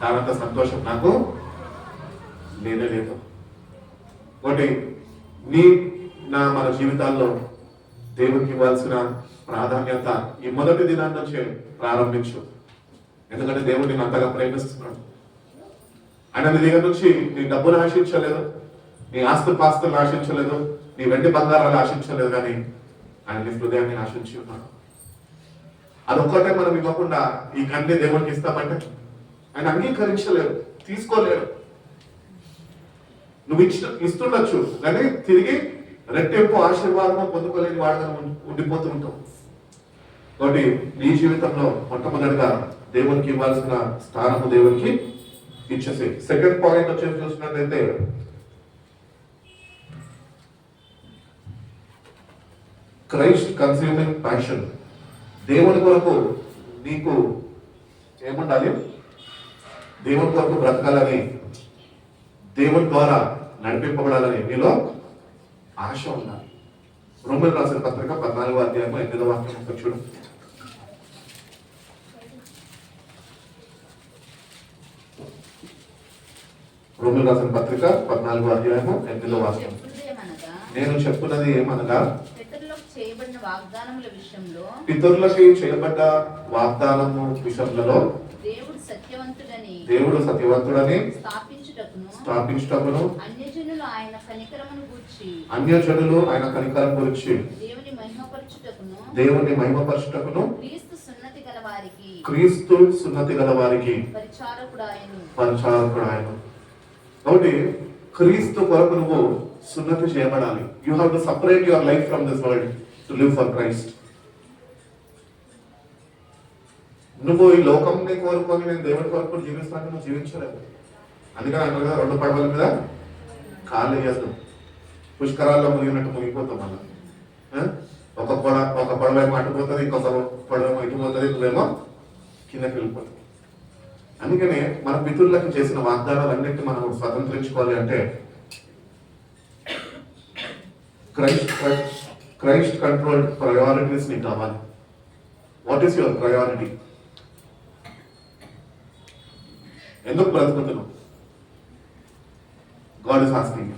దానంత సంతోషం నాకు లేనే లేదు. ఒకటి మన జీవితాల్లో దేవునికి ఇవ్వాల్సిన ప్రాధాన్యత ఈ మొదటి దినాన్ని నుంచి ప్రారంభించు. ఎందుకంటే దేవుడు నేను అంతగా ప్రేమిస్తున్నాడు. ఆయన నీ దగ్గర నుంచి నీ డబ్బును ఆశించలేదు, నీ పాస్తులను ఆశించలేదు, నీ వెండి బంగారాలు ఆశించలేదు, కానీ ఆయన నీ హృదయాన్ని ఆశించి ఉన్నాడు. అదొక్కటే మనం ఇవ్వకుండా ఈ కన్నీ దేవునికి ఇస్తామంటే ఆయన అంగీకరించలేడు, తీసుకోలేడు. నువ్వు ఇస్తుండొచ్చు, కానీ తిరిగి రెట్టింపు ఆశీర్వాదం పొందుకోలేని వాడుగా ఉండిపోతూ ఉంటావు. కాబట్టి నీ జీవితంలో మొట్టమొదటిగా దేవునికి ఇవ్వాల్సిన స్థానము దేవునికి ఇచ్చేసి. సెకండ్ పాయింట్ వచ్చేసి చూసినట్లయితే క్రైస్ట్ కన్స్యూమింగ్ ప్యాషన్. దేవుని కొరకు నీకు ఏముండాలి? దేవుని కొరకు బ్రతకాలని, దేవుని ద్వారా నడిపింపబడాలని నీలో ఆశ ఉండాలి. రోమీయులకు రాసిన పత్రిక 14వ అధ్యాయం 8వ వాక్యం చూడు. రోమీయులకు రాసిన పత్రిక 14వ అధ్యాయం 8వ వాక్యం. నేను చెప్పున్నది ఏమనగా, పితరులకి చేయబడ్డ వాగ్దానము విషయంలో దేవుడు సత్యవంతుడని స్థాపించుటకును అన్యజనులు ఆయన కనికరం గురించి దేవుని మహిమపరచుటకును క్రీస్తు సున్నతి గల వారికి పరిచారకుడు ఆయన. కాబట్టి క్రీస్తు కొరకు నువ్వు సున్నతి చేయబడాలి. You have to separate your life from this world to live for Christ. నువ్వు ఈ లోకంని కోరుకొని నేను దేవుని కొరకు జీవిస్తాను, నువ్వు జీవించలేవు. అందుకని అంటారు కదా, 2 పడవల మీద కాళ్ళు వేస్తాం, పుష్కరాల్లో మునిగినట్టు మునిగిపోతాం. మళ్ళీ ఒక పడవేమో అటుపోతుంది, ఇంకొక పడవేమో ఇటుపోతుంది, నువ్వేమో కిందకి వెళ్ళిపోతుంది. అందుకనే మన పితరులకు చేసిన వాగ్దానాలన్నింటినీ మనం స్వతంత్రించుకోవాలి అంటే క్రైస్ట్ కంట్రోల్డ్ ప్రయారిటీస్ నీకు కావాలి. What is your priority? ఎందుకు బ్రతుకుతున్నావు? God is asking.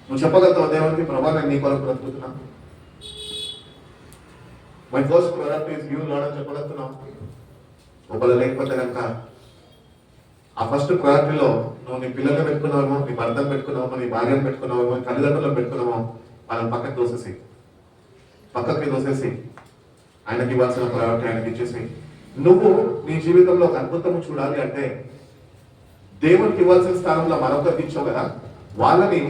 నువ్వు చెప్పగలుగుతావు దేవునికి, ప్రభా నేను నీ కొరకు బ్రతుకుతున్నా, my first priority is you Lord అని చెప్పగలుగుతున్నావు? ఒకవేళ లేకపోతే కనుక ఆ ఫస్ట్ ప్రయారిటీలో నువ్వు నీ పిల్లల్ని పెట్టుకున్నావేమో, నీ భర్తను పెట్టుకున్నావేమో, నీ భార్యను పెట్టుకున్నావేమో, తల్లిదండ్రులను పెట్టుకున్నామో, వాళ్ళని పక్కకి దోసేసి ఆయనకి ఇవ్వాల్సిన ప్రయారిటీ ఆయనకి ఇచ్చేసి, నువ్వు నీ జీవితంలో ఒక అద్భుతం చూడాలి అంటే దేవునికి ఇవ్వాల్సిన స్థానంలో మరొకరికి ఇచ్చావు కదా, వాళ్ళని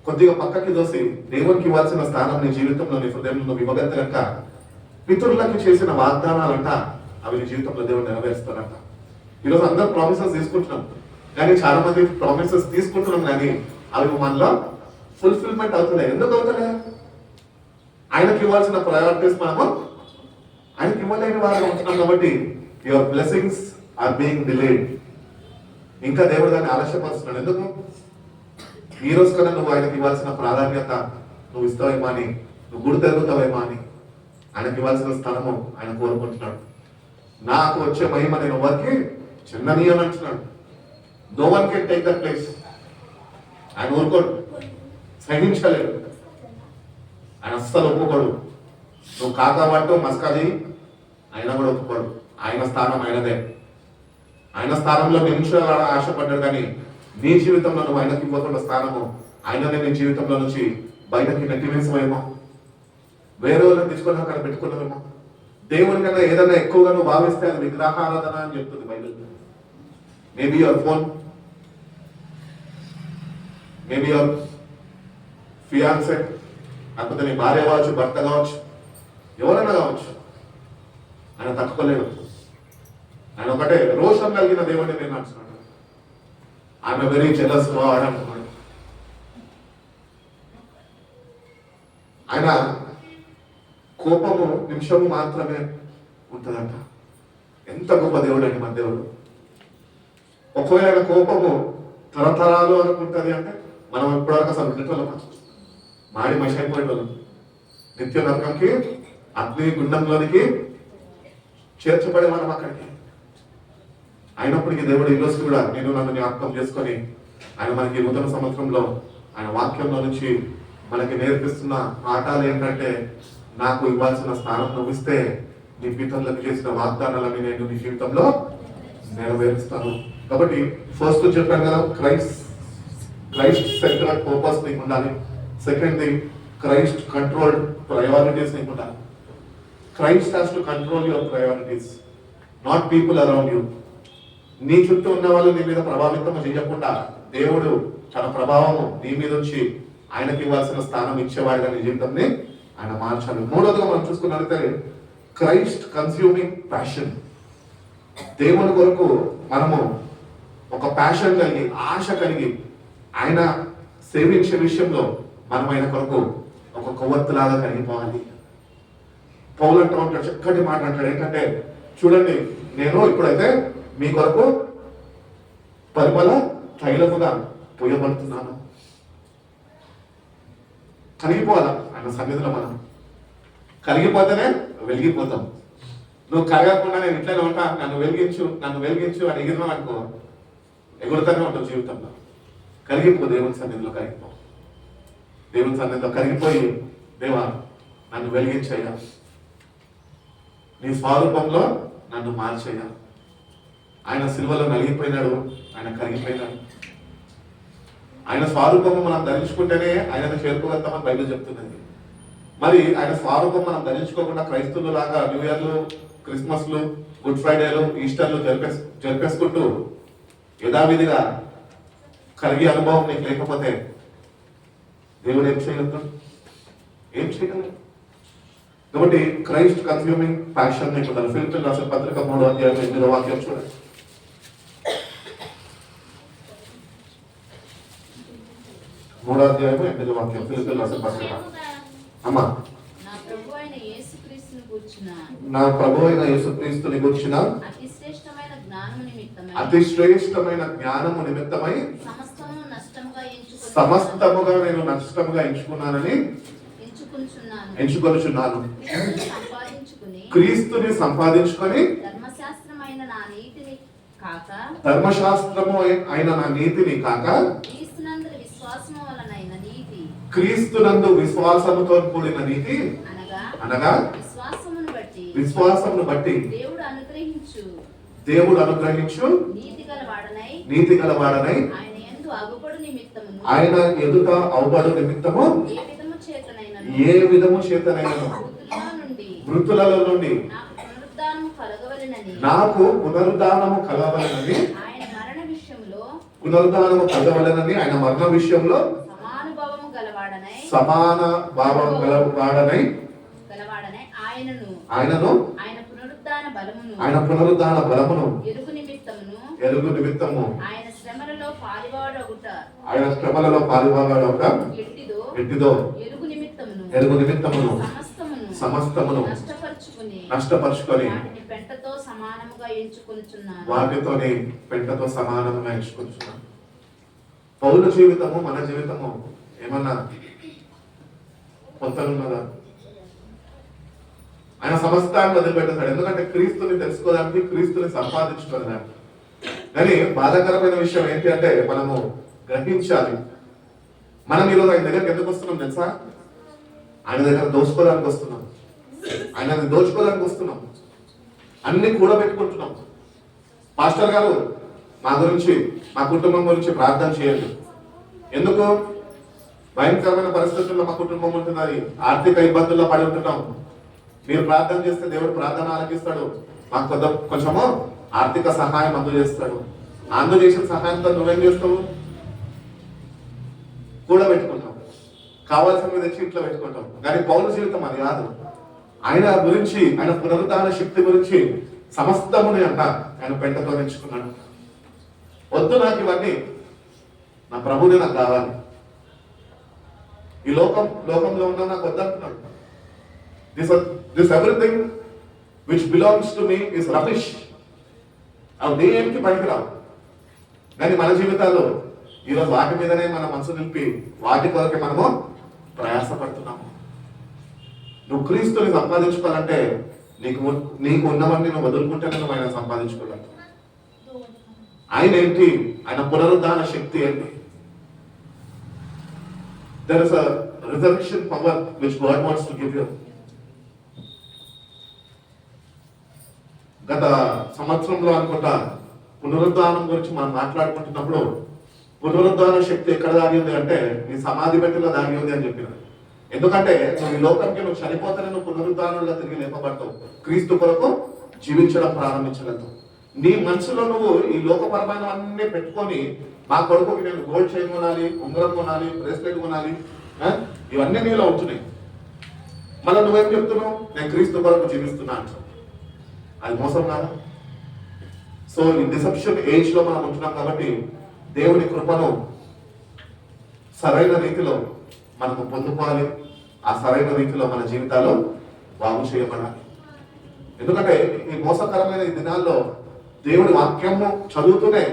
కొద్దిగా పక్కకి దోసి దేవునికి ఇవ్వాల్సిన స్థానం నీ జీవితంలో నీ హృదయంలో నువ్వు ఇవ్వగలిగితే కనుక పితరులకు చేసిన వాగ్దానాలంట అవి నీ జీవితంలో దేవుడు నెరవేరుస్తారంట. ఈరోజు అందరూ ప్రామిసెస్ తీసుకుంటున్నాం, కానీ చాలా మంది ప్రామిసెస్ తీసుకుంటున్నాం కానీ అవి మనలో ఫుల్ఫిల్మెంట్ అవుతున్నాయి. ఎందుకు అవుతున్నాయి? ఆయనకి ఇవ్వాల్సిన ప్రయారిటీస్ మనము ఆయనకి ఇవ్వలేని వారు ఉంటున్నాం కాబట్టి your blessings are being delayed. ఇంకా దేవుడు దాన్ని ఆలస్యపరుస్తున్నాడు. ఎందుకు? ఈ రోజు కన్నా నువ్వు ఆయనకి ఇవ్వాల్సిన ప్రాధాన్యత నువ్వు ఇస్తావేమో అని, నువ్వు గుడి తిరుగుతావేమో అని ఆయనకి ఇవ్వాల్సిన స్థానము ఆయన కోరుకుంటున్నాడు. నాకు వచ్చే మహిమ నేను ఎవరికి చిన్నని అని అంటున్నాడు. No one can take that place. ఆయన ఊరుకోడు, సహించలేడు, ఆయన అస్సలు ఒప్పుకోడు. నువ్వు కాకాబట్టు మస్కాది ఆయన కూడా ఒప్పుకోడు. ఆయన స్థానం ఆయనదే. ఆయన స్థానంలో నిమిషాలు ఆశపడ్డాడు, కానీ నీ జీవితంలో నువ్వు ఆయనకి ఇవ్వకుండా స్థానము ఆయననే నీ జీవితంలో నుంచి బయటకి నెట్టివేసమేమో, వేరే వాళ్ళని తీసుకొని అక్కడ పెట్టుకున్నావేమో. దేవుని కన్నా ఏదైనా ఎక్కువగా నువ్వు భావిస్తే అది విగ్రహారాధన అని చెప్తుంది Bible. Maybe your phone, maybe your fiancée, లేకపోతే నీ భార్య కావచ్చు, భర్త కావచ్చు, ఎవరైనా కావచ్చు. ఆయన తట్టుకోలేడు. ఆయన ఒకటే రోషం కలిగిన దేవుడిని నేను అంటున్నాడు. ఆమె వెరీ జెలస్ గాడ్ అంటున్నాడు. ఆయన కోపము నిమిషము మాత్రమే ఉంటుందంట. ఎంత గొప్ప దేవుడు అండి మన దేవుడు. ఒకవేళ ఆయన కోపము తరతరాలు అనుకుంటుంది అంటే మనం ఇప్పటివరకు అసలు ఉండేటోళ్ళం, మాడి మషి అయిపోయేటోళ్ళం, నిత్య నరకంకి అగ్ని గుండంలోనికి చేర్చబడే మనం అక్కడికి. అయినప్పటికీ దేవుడు ఈరోజు కూడా నేను నన్ను జ్ఞాపకం చేసుకొని ఆయన మనకి నూతన సంవత్సరంలో ఆయన వాక్యంలో నుంచి మనకి నేర్పిస్తున్న పాఠాలు ఏంటంటే, నాకు ఇవ్వాల్సిన స్థానం నువ్విస్తే నీ పితరులకు చేసిన వాగ్దానాలని నేను నీ జీవితంలో నెరవేరుస్తాను. కాబట్టి ఫస్ట్ చెప్పాను కదా, క్రైస్ట్ సెంట్రల్ పర్పస్ నీకు ఉండాలి. Second thing, Christ controlled priorities నీకు ఉండాలి. Christ has to control your priorities, not people around you. నీ చుట్టూ ఉన్న వాళ్ళు నీ మీద ప్రభావితం చేయకుండా దేవుడు తన ప్రభావము నీ మీద ఉంచి ఆయనకి ఇవ్వాల్సిన స్థానం ఇచ్చేవాడిగా నీ జీవితాన్ని ఆయన మార్చాలి. మూడోదిగా మనం చూసుకున్నట్లయితే క్రైస్ట్ కన్స్యూమింగ్ ప్యాషన్. దేవుని కొరకు మనము ఒక ప్యాషన్ కలిగి, ఆశ కలిగి ఆయన సేవించే విషయంలో మనం ఆయన కొరకు ఒక కొవ్వొత్తులాగా కలిగిపోవాలి. పౌలు అంటూ ఉంటాడు, చక్కటి మాట అంటాడు ఏంటంటే, చూడండి నేను ఇప్పుడైతే మీ కొరకు పరిమళ తైలముగా పోయబడుతున్నాను. కలిగిపోవాలా ఆయన సన్నిధిలో. మనం కలిగిపోతేనే వెలిగిపోతాం. నువ్వు కలగకుండా నేను ఇట్లనే ఉంటా, నన్ను వెలిగించు అని ఎగిరినావు అనుకో, ఎగురుతూనే ఉంటావు జీవితంలో. కలిగిపో, దేవుని సన్నిధిలో కలిగిపో. దేవుని సన్నిధిలో కలిగిపోయి, దేవా నన్ను వెలిగించయ్యా, నీ స్వరూపంలో నన్ను మార్చయ్యా. ఆయన సిలువలో నలిగిపోయినాడు, ఆయన కరిగిపోయినాడు. ఆయన స్వరూపము మనం ధరించుకుంటేనే ఆయనను చేరుకోగలుగుతామని బైబిల్ చెప్తున్నది. మరి ఆయన స్వరూపం మనం ధరించుకోకుండా క్రైస్తవులు లాగా న్యూ ఇయర్లు, క్రిస్మస్లు, గుడ్ ఫ్రైడేలు, ఈస్టర్లు జరిపేసుకుంటూ యథావిధిగా కలిగే అనుభవం నీకు లేకపోతే దేవుడు ఏం చేయగలుగుతాడు? ఏం చేయగలరు? కాబట్టి క్రైస్ట్ కన్స్యూమింగ్ ప్యాషన్ నీకు ఉండాలి. ఫిలిప్పీయులకు రాసిన పత్రిక 3వ అధ్యాయం 8వ వాక్యం చూడండి. 3వ అధ్యాయం 8వ వాక్యం, ఫిలిప్పీయులకు రాసిన పత్రిక. అమ్మా, నా ప్రభు అయిన యేసుక్రీస్తుని గుర్చిన అతి శ్రేష్టమైన జ్ఞానము నిమిత్తమై సమస్తముగా నేను నష్టముగా ఎంచుకున్నానని ఎంచుకొనుచున్నాను. క్రీస్తుని సంపాదించుకొని ధర్మశాస్త్రము అయిన నా నీతిని కాక క్రీస్తునందు విశ్వాసముతో కూడిన నీతి అనగా విశ్వాసమును బట్టి దేవుడు అనుగ్రహించు నీతి గలవాడనై ఆయన ఎదుట అవుబడు నిమిత్తము ఏ విధము చేతనైనను మృతులలో నుండి నాకు పునరుద్ధానము కలగవలెనని ఆయన మరణ విషయంలో సమాన భావం గలవాడనై ఆయనను ఆయన పునరుద్ధాన బలమును ఎరుగు నిమిత్తము ఆయన శ్రమలలో పాలువాడొక ఎట్టిదో ఎరుగు నిమిత్తమును సమస్తమును నష్టపరుచుకొని వాటితోనే పెంటతో సమానంగా ఎంచుకుంటున్నాను. పౌలు జీవితము మన జీవితము ఏమన్నా కొత్తలున్నదా? ఆయన సమస్తాన్ని వదిలిపెట్టేశాడు. ఎందుకంటే క్రీస్తుని తెలుసుకోవడానికి, క్రీస్తుని సంపాదించుకోవడానికి. కానీ బాధాకరమైన విషయం ఏంటి అంటే, మనము గ్రహించాలి, మనం ఈరోజు ఆయన దగ్గరికి ఎందుకు వస్తున్నాం తెలుసా? ఆయన దగ్గర దోచుకోవడానికి వస్తున్నాం, ఆయనని దోచుకోవడానికి వస్తున్నాం, అన్ని కూడబెట్టుకుంటున్నాం. పాస్టర్ గారు మా గురించి, మా కుటుంబం గురించి ప్రార్థన చేయండి. ఎందుకు? భయంకరమైన పరిస్థితుల్లో మా కుటుంబం ఉంటున్నది, ఆర్థిక ఇబ్బందుల్లో పడి ఉంటున్నాం. మీరు ప్రార్థన చేస్తే దేవుడు ప్రార్థన ఆలకిస్తాడు, మాకు కొంచెము ఆర్థిక సహాయం అందజేస్తాడు. అందజేసిన సహాయంతో నువ్వేం చేస్తావు? కూడబెట్టుకుంటాం, కావాల్సిన తెచ్చి ఇంట్లో పెట్టుకుంటాం. కానీ పౌలు జీవితం అది కాదు. ఆయన గురించి, ఆయన పునరుద్ధాన శక్తి గురించి సమస్తముని అంట ఆయన పెంటతో ఎంచుకున్నాడు. వద్దు నాకు ఇవన్నీ, నా ప్రభుని నాకు కావాలి. ఈ లోకంలో ఉన్న నాకు వద్దంటున్నాడు. This everything which belongs to me is rubbish. అవి దేనికి పనికిరావు. కానీ మన జీవితాల్లో ఈరోజు వాటి మీదనే మన మనసు నిలిపి వాటి కొరకే మనము ప్రయాసపడుతున్నాము. నువ్వు క్రీస్తుని సంపాదించుకోవాలంటే నీకు ఉన్నవన్నీ నువ్వు వదులుకుంటేనే నువ్వు ఆయన సంపాదించుకోవాలి. ఆయన ఏంటి, ఆయన పునరుద్ధాన శక్తి ఏంటి. There is a resurrection power which God wants to give you. గత సంవత్సరంలో అనుకుంటా పునరుద్ధానం గురించి మనం మాట్లాడుకుంటున్నప్పుడు పునరుద్ధాన శక్తి ఎక్కడ దాగి ఉంది అంటే నీ సమాధి పెట్టిలో దాగి ఉంది అని చెప్పిన. ఎందుకంటే నువ్వు ఈ లోకంకి నువ్వు చనిపోతేనే నువ్వు పునరుద్ధానంలో తిరిగి లేపబడతావు, క్రీస్తు కొరకు జీవించడం ప్రారంభించగలుగుతావు. నీ మనసులో నువ్వు ఈ లోకపరమైన అన్నీ పెట్టుకొని మా కొడుకుకి నేను గోల్డ్ చైన్ కొనాలి, ఉంగరం కొనాలి, బ్రేస్లెట్ కొనాలి, ఇవన్నీ నీలో ఉంటున్నాయి. మళ్ళీ నువ్వేం చెప్తున్నావు, నేను క్రీస్తు కొరకు జీవిస్తున్నా అంటావు. అది మోసం కాదా? సో ఈ డిసెప్షన్ ఏజ్ లో మనం ఉంటున్నాం కాబట్టి దేవుని కృపను సరైన రీతిలో మనకు పొందుకోవాలి. ఆ సరైన రీతిలో మన జీవితాల్లో బాగు చేయబడాలి. ఎందుకంటే ఈ మోసకరమైన ఈ దినాల్లో దేవుని వాక్యము చదువుతూనే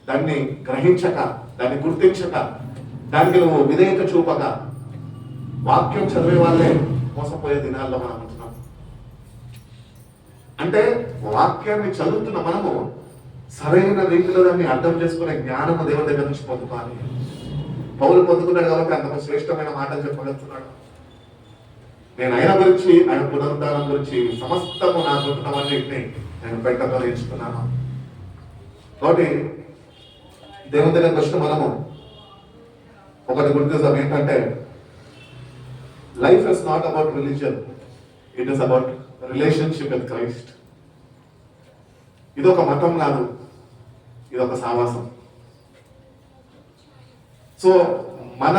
దాన్ని గ్రహించక, దాన్ని గుర్తించక, దానికి నువ్వు విధేయత చూపక వాక్యం చదివే వాళ్ళే మోసపోయే దినాల్లో మనం ఉంటున్నాం. అంటే వాక్యాన్ని చదువుతున్న మనము సరైన రీతిలో దాన్ని అర్థం చేసుకునే జ్ఞానము దేవుని దగ్గర నుంచి పొందుకోవాలి. పౌలు పొందుకున్నాడు కాబట్టి అంత శ్రేష్టమైన మాటలు చెప్పగలుగుతున్నాడు. నేను ఆయన గురించి, ఆయన పునరుద్ధానం గురించి సమస్తము నాకుంటున్నవన్నింటినీ నేను పెట్టతో నేర్చుకున్నాను. కాబట్టి దేవుని దగ్గరకు వచ్చిన మనము ఒకటి గుర్తిస్తాం ఏంటంటే life is not about religion, it is about relationship with Christ. ఇది ఒక మతం కాదు, ఇది ఒక సావాసం. సో మన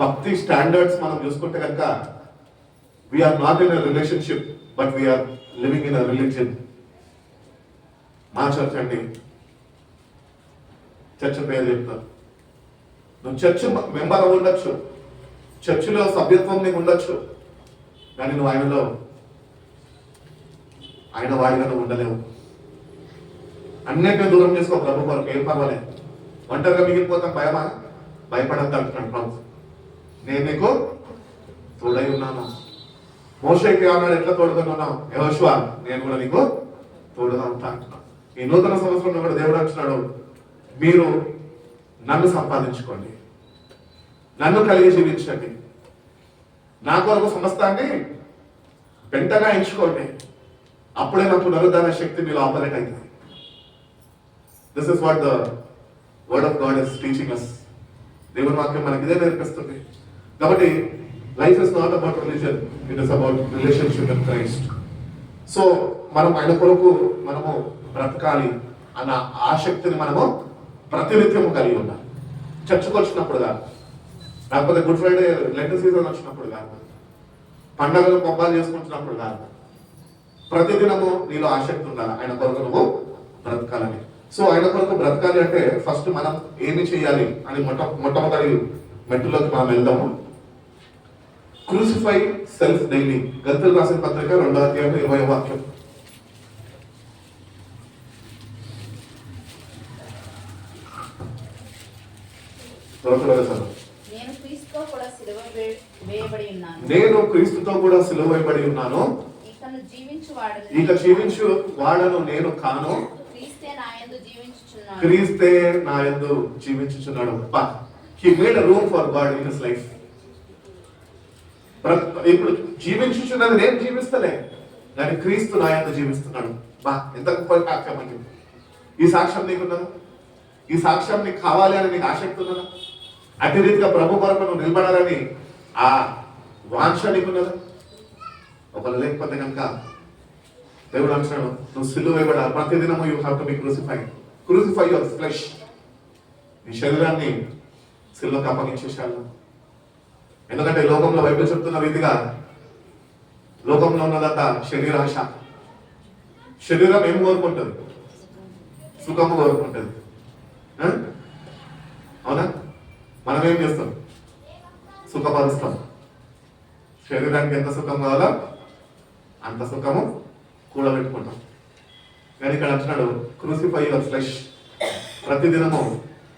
భక్తి స్టాండర్డ్స్ మనం చూసుకుంటే కనుక we are not in a relationship but we are living in a religion. మా చర్చ్ అండి, చర్చ్ పేరు చెప్తారు. నువ్వు చర్చ్ మెంబర్ అవి ఉండొచ్చు, చర్చిలో సభ్యత్వం నీకు ఉండొచ్చు, కానీ నువ్వు ఆయన వాడిగా నువ్వు ఉండలేవు. అన్నిటిని దూరం చేసుకో ప్రభు కొరకు, ఏం పర్వాలేదు. ఒంటరిగా మిగిలిపోతాం భయమా? భయపడద్దు అంటున్నాడు ప్రభు. నేను నీకు తోడై ఉన్నాను. మోషేకి అన్నాడు, ఎట్లా తోడుకొని ఉన్నావు? యెహోషువ, నేను కూడా నీకు తోడుగా ఉంటా అంటున్నాను. ఈ నూతన సంవత్సరంలో కూడా దేవుడు అంటున్నాడు, మీరు నన్ను సంపాదించుకోండి, నన్ను కలిగి జీవించండి, నా కొరకు సమస్తాన్ని వెంటనే ఎంచుకోండి. అప్పుడే నా పునరుద్ధాన శక్తి మీలో ఆపరేట్ అయింది. This is what the word of God is teaching us. దేవుని వాక్యం మనకి ఇదే నేర్పిస్తుంది. కాబట్టి life is not about religion, it is about relationship with Christ. So మనం ఆయన కొరకు మనము బ్రతకాలి అన్న ఆసక్తిని మనము ప్రతినిత్యము కలిగి ఉండాలి. చర్చకు వచ్చినప్పుడు కాదు, లేకపోతే గుడ్ ఫ్రైడే లెంట్ సీజన్ వచ్చినప్పుడు కాదు, పండగలు పబ్బాలు చేసుకుంటున్నప్పుడు కాదు, ప్రతిదినము నీలో ఆసక్తి ఉండాలి ఆయన కొరకు నువ్వు బ్రతకాలని. సో ఆయన కొరకు బ్రతకాలి అంటే ఫస్ట్ మనం ఏమి చేయాలి అని మొట్టమొదటి మెట్టులోకి మనం వెళ్దాము. Crucify self daily. గల్తీలు రాసిన పత్రిక 2వ అధ్యాయం 20వ వాక్యం. నేను క్రీస్తుతో కూడా సిలువ వేయబడి ఉన్నాను, ఇక జీవించు వాడను నేను కాను, క్రీస్తే నా యందు జీవించుచున్నాడు. He made a room for God in his life. ఇప్పుడు జీవించుచున్నది నేను జీవిస్తలే, కానీ క్రీస్తు నా యందు జీవిస్తున్నాడు. ఎంత గొప్ప సాక్ష్యం అని. ఈ సాక్ష్యం నీకున్నదా? ఈ సాక్ష్యం నీకు కావాలి అని నీకు ఆసక్తి ఉన్నదా? అతి రీతిగా ప్రభు కొరకు నువ్వు నిలబడాలని ఆ వాంఛ నీకున్నదా? ఒకళ్ళు లేకపోతే కనుక దేవుడు అంటున్నాడు, నువ్వు సిలువ వేయబడాలి. ప్రతిదినము you have to be crucify your flesh. నీ శరీరాన్ని సిలువకు అప్పగించేశాను. ఎందుకంటే లోకంలో బైబిల్ చెప్తున్న రీతిగా లోకంలో ఉన్నదంతా శరీరాశ. శరీరం ఏం కోరుకుంటుంది? సుఖము కోరుకుంటుంది. అవునా? మనం ఏం చేస్తాం? సుఖపరుస్తాం. శరీరానికి ఎంత సుఖం కావాలో అంత సుఖము కూడబెట్టుకుంటాం. కానీ ఇక్కడ అంటున్నాడు, క్రూసిఫై యువర్ ఫ్లెష్. ప్రతిదినము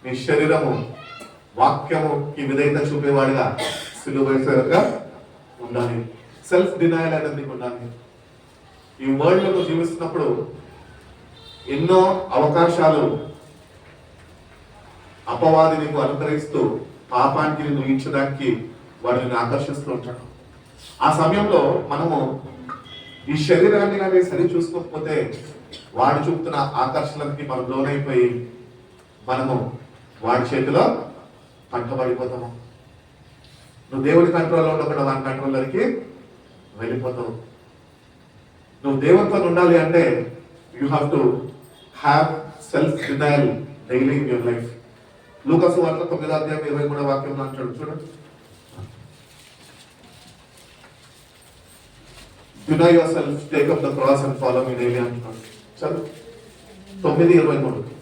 నీ శరీరము వాక్యముకి విధేయత చూపేవాడిగా సిలువగా ఉండాలి. సెల్ఫ్ డినయల్ అనేది నీకు ఉండాలి. ఈ వరల్డ్ లో జీవిస్తున్నప్పుడు ఎన్నో అవకాశాలు అపవాది నీకు అనుగ్రహిస్తూ పాపానికి నిన్ను ఈడ్చడానికి వాడు నిన్ను ఆకర్షిస్తూ ఉంటాడు. ఆ సమయంలో మనము ఈ శరీరాన్ని కానీ సరి చూసుకోకపోతే వాడు చూపుతున్న ఆకర్షణకి మనం లోనైపోయి మనము వాడి చేతిలో పట్టబడిపోతాము. నువ్వు దేవుడి కంట్రోల్లో ఉండకుండా వాడి కంట్రోల్లోకి వెళ్ళిపోతావు. నువ్వు దేవునితో ఉండాలి అంటే you have to have self denial daily in your life. లూకాసు వార్త 9:23 వాక్యం అంటాడు చూడండి. Deny yourself, take up the cross and follow me daily అంటున్నాడు. చదువు 9:23.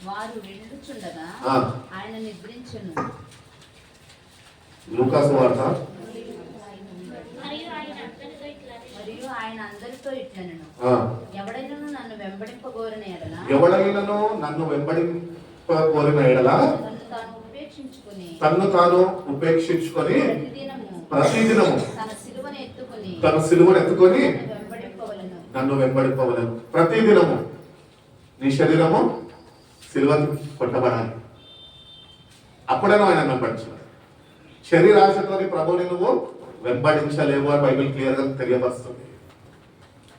వారు వెళ్ళుచుండగా ఆ. ఆయన నిద్రించెను. లూకాసు వార్త మరియు ఆయన అందరితో ఇట్లనెను, ఆ. ఎవడైనను నన్ను వెంబడింపగోరిన ఎడల ఎవడైనను నన్ను వెంబడింపకోరిన ఎడల తన్ను తాను ఉపేక్షించుకొని ప్రతిదినము తన సిలువను ఎత్తుకొని నన్ను వెంబడింపవలెను. ప్రతిదినము నీ శరీరము సిలువకి కొట్టబడాలి. అప్పుడే నువ్వు ఆయన వెంబడించాలి. శరీరాశతోని ప్రభుని నువ్వు వెంబడించలేవు అని బైబిల్ క్లియర్ గా తెలియపరుస్తుంది.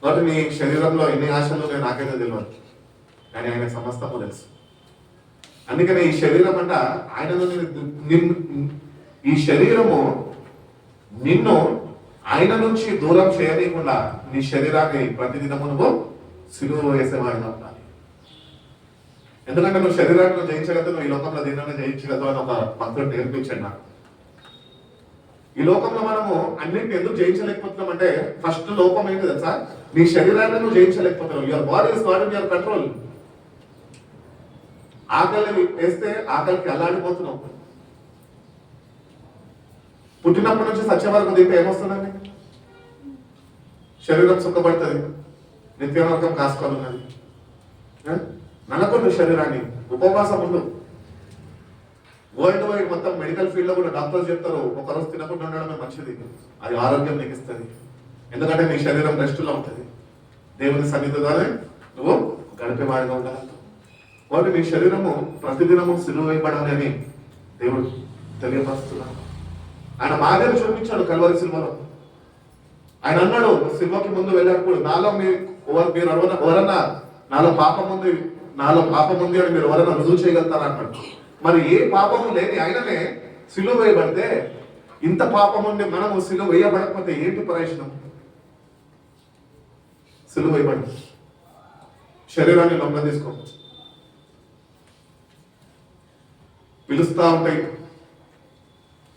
కాబట్టి నీ శరీరంలో ఎన్ని ఆశలు నేను నాకైతే తెలియదు, కానీ ఆయన సమస్తము తెలుసు. అందుకని ఈ శరీరం అంట ఆయన ఈ శరీరము నిన్ను ఆయన నుంచి దూరం చేయనీయకుండా నీ శరీరాన్ని ప్రతిదినము నువ్వు సిలువ వేసేవాడిగా ఉండాలి. ఎందుకంటే నువ్వు శరీరాన్ని నువ్వు జయించగలదు, నువ్వు ఈ లోకంలో దీనిని జయించగలదు అని ఒక భక్తుడు నేర్పించండి నాకు. ఈ లోకంలో మనము అన్నింటిని ఎందుకు జయించలేకపోతున్నాం అంటే ఫస్ట్ లోపం ఏంటి తెలుసా? నీ శరీరాన్ని నువ్వు జయించలేకపోతున్నావు. Your body is not in your control. ఆకలి వేస్తే ఆకలికి అల్లాడిపోతున్నావు. పుట్టినప్పటి నుంచి సత్య వరకు తింటే ఏమొస్తుందండి? శరీరం సుఖపడుతుంది, నిత్యనరకం కాసుకోవాలన్నది. నలకొండు శరీరాన్ని ఉపవాసం ఉండు. వరల్డ్ వైడ్ మొత్తం మెడికల్ ఫీల్డ్ లో కూడా డాక్టర్స్ చెప్తారు ఒకరోజు తినకుండా ఉండడమే మంచిది, అది ఆరోగ్యం నీకు ఇస్తుంది. ఎందుకంటే నీ శరీరం రెస్ట్ లో ఉంటుంది. దేవుని సన్నిధిలోనే నువ్వు గడిపేవాడిగా ఉండగలుగుతావు. కాబట్టి నీ శరీరము ప్రతిదినము సిలువ వేయబడాలి అని దేవుడు తెలియపరుస్తున్నాడు. ఆయన మాదిరి చూపించాడు కల్వరి సిలువలో. ఆయన అన్నాడు సిలువకి ముందు వెళ్ళినప్పుడు నాలో మీరు ఎవరన్నా నాలో పాపం ఉంది అని మీరు ఎవరైనా రుజువు చేయగలుగుతారా అన్నాడు. మరి ఏ పాపము లేని ఆయననే సిలువ వేయబడితే ఇంత పాపం ఉండి మనము సిలువ వేయబడకపోతే ఏంటి ప్రయోజనం? సిలువ వేయబడి శరీరాన్ని లొంగ తీసుకో. పిలుస్తా ఉంటాయి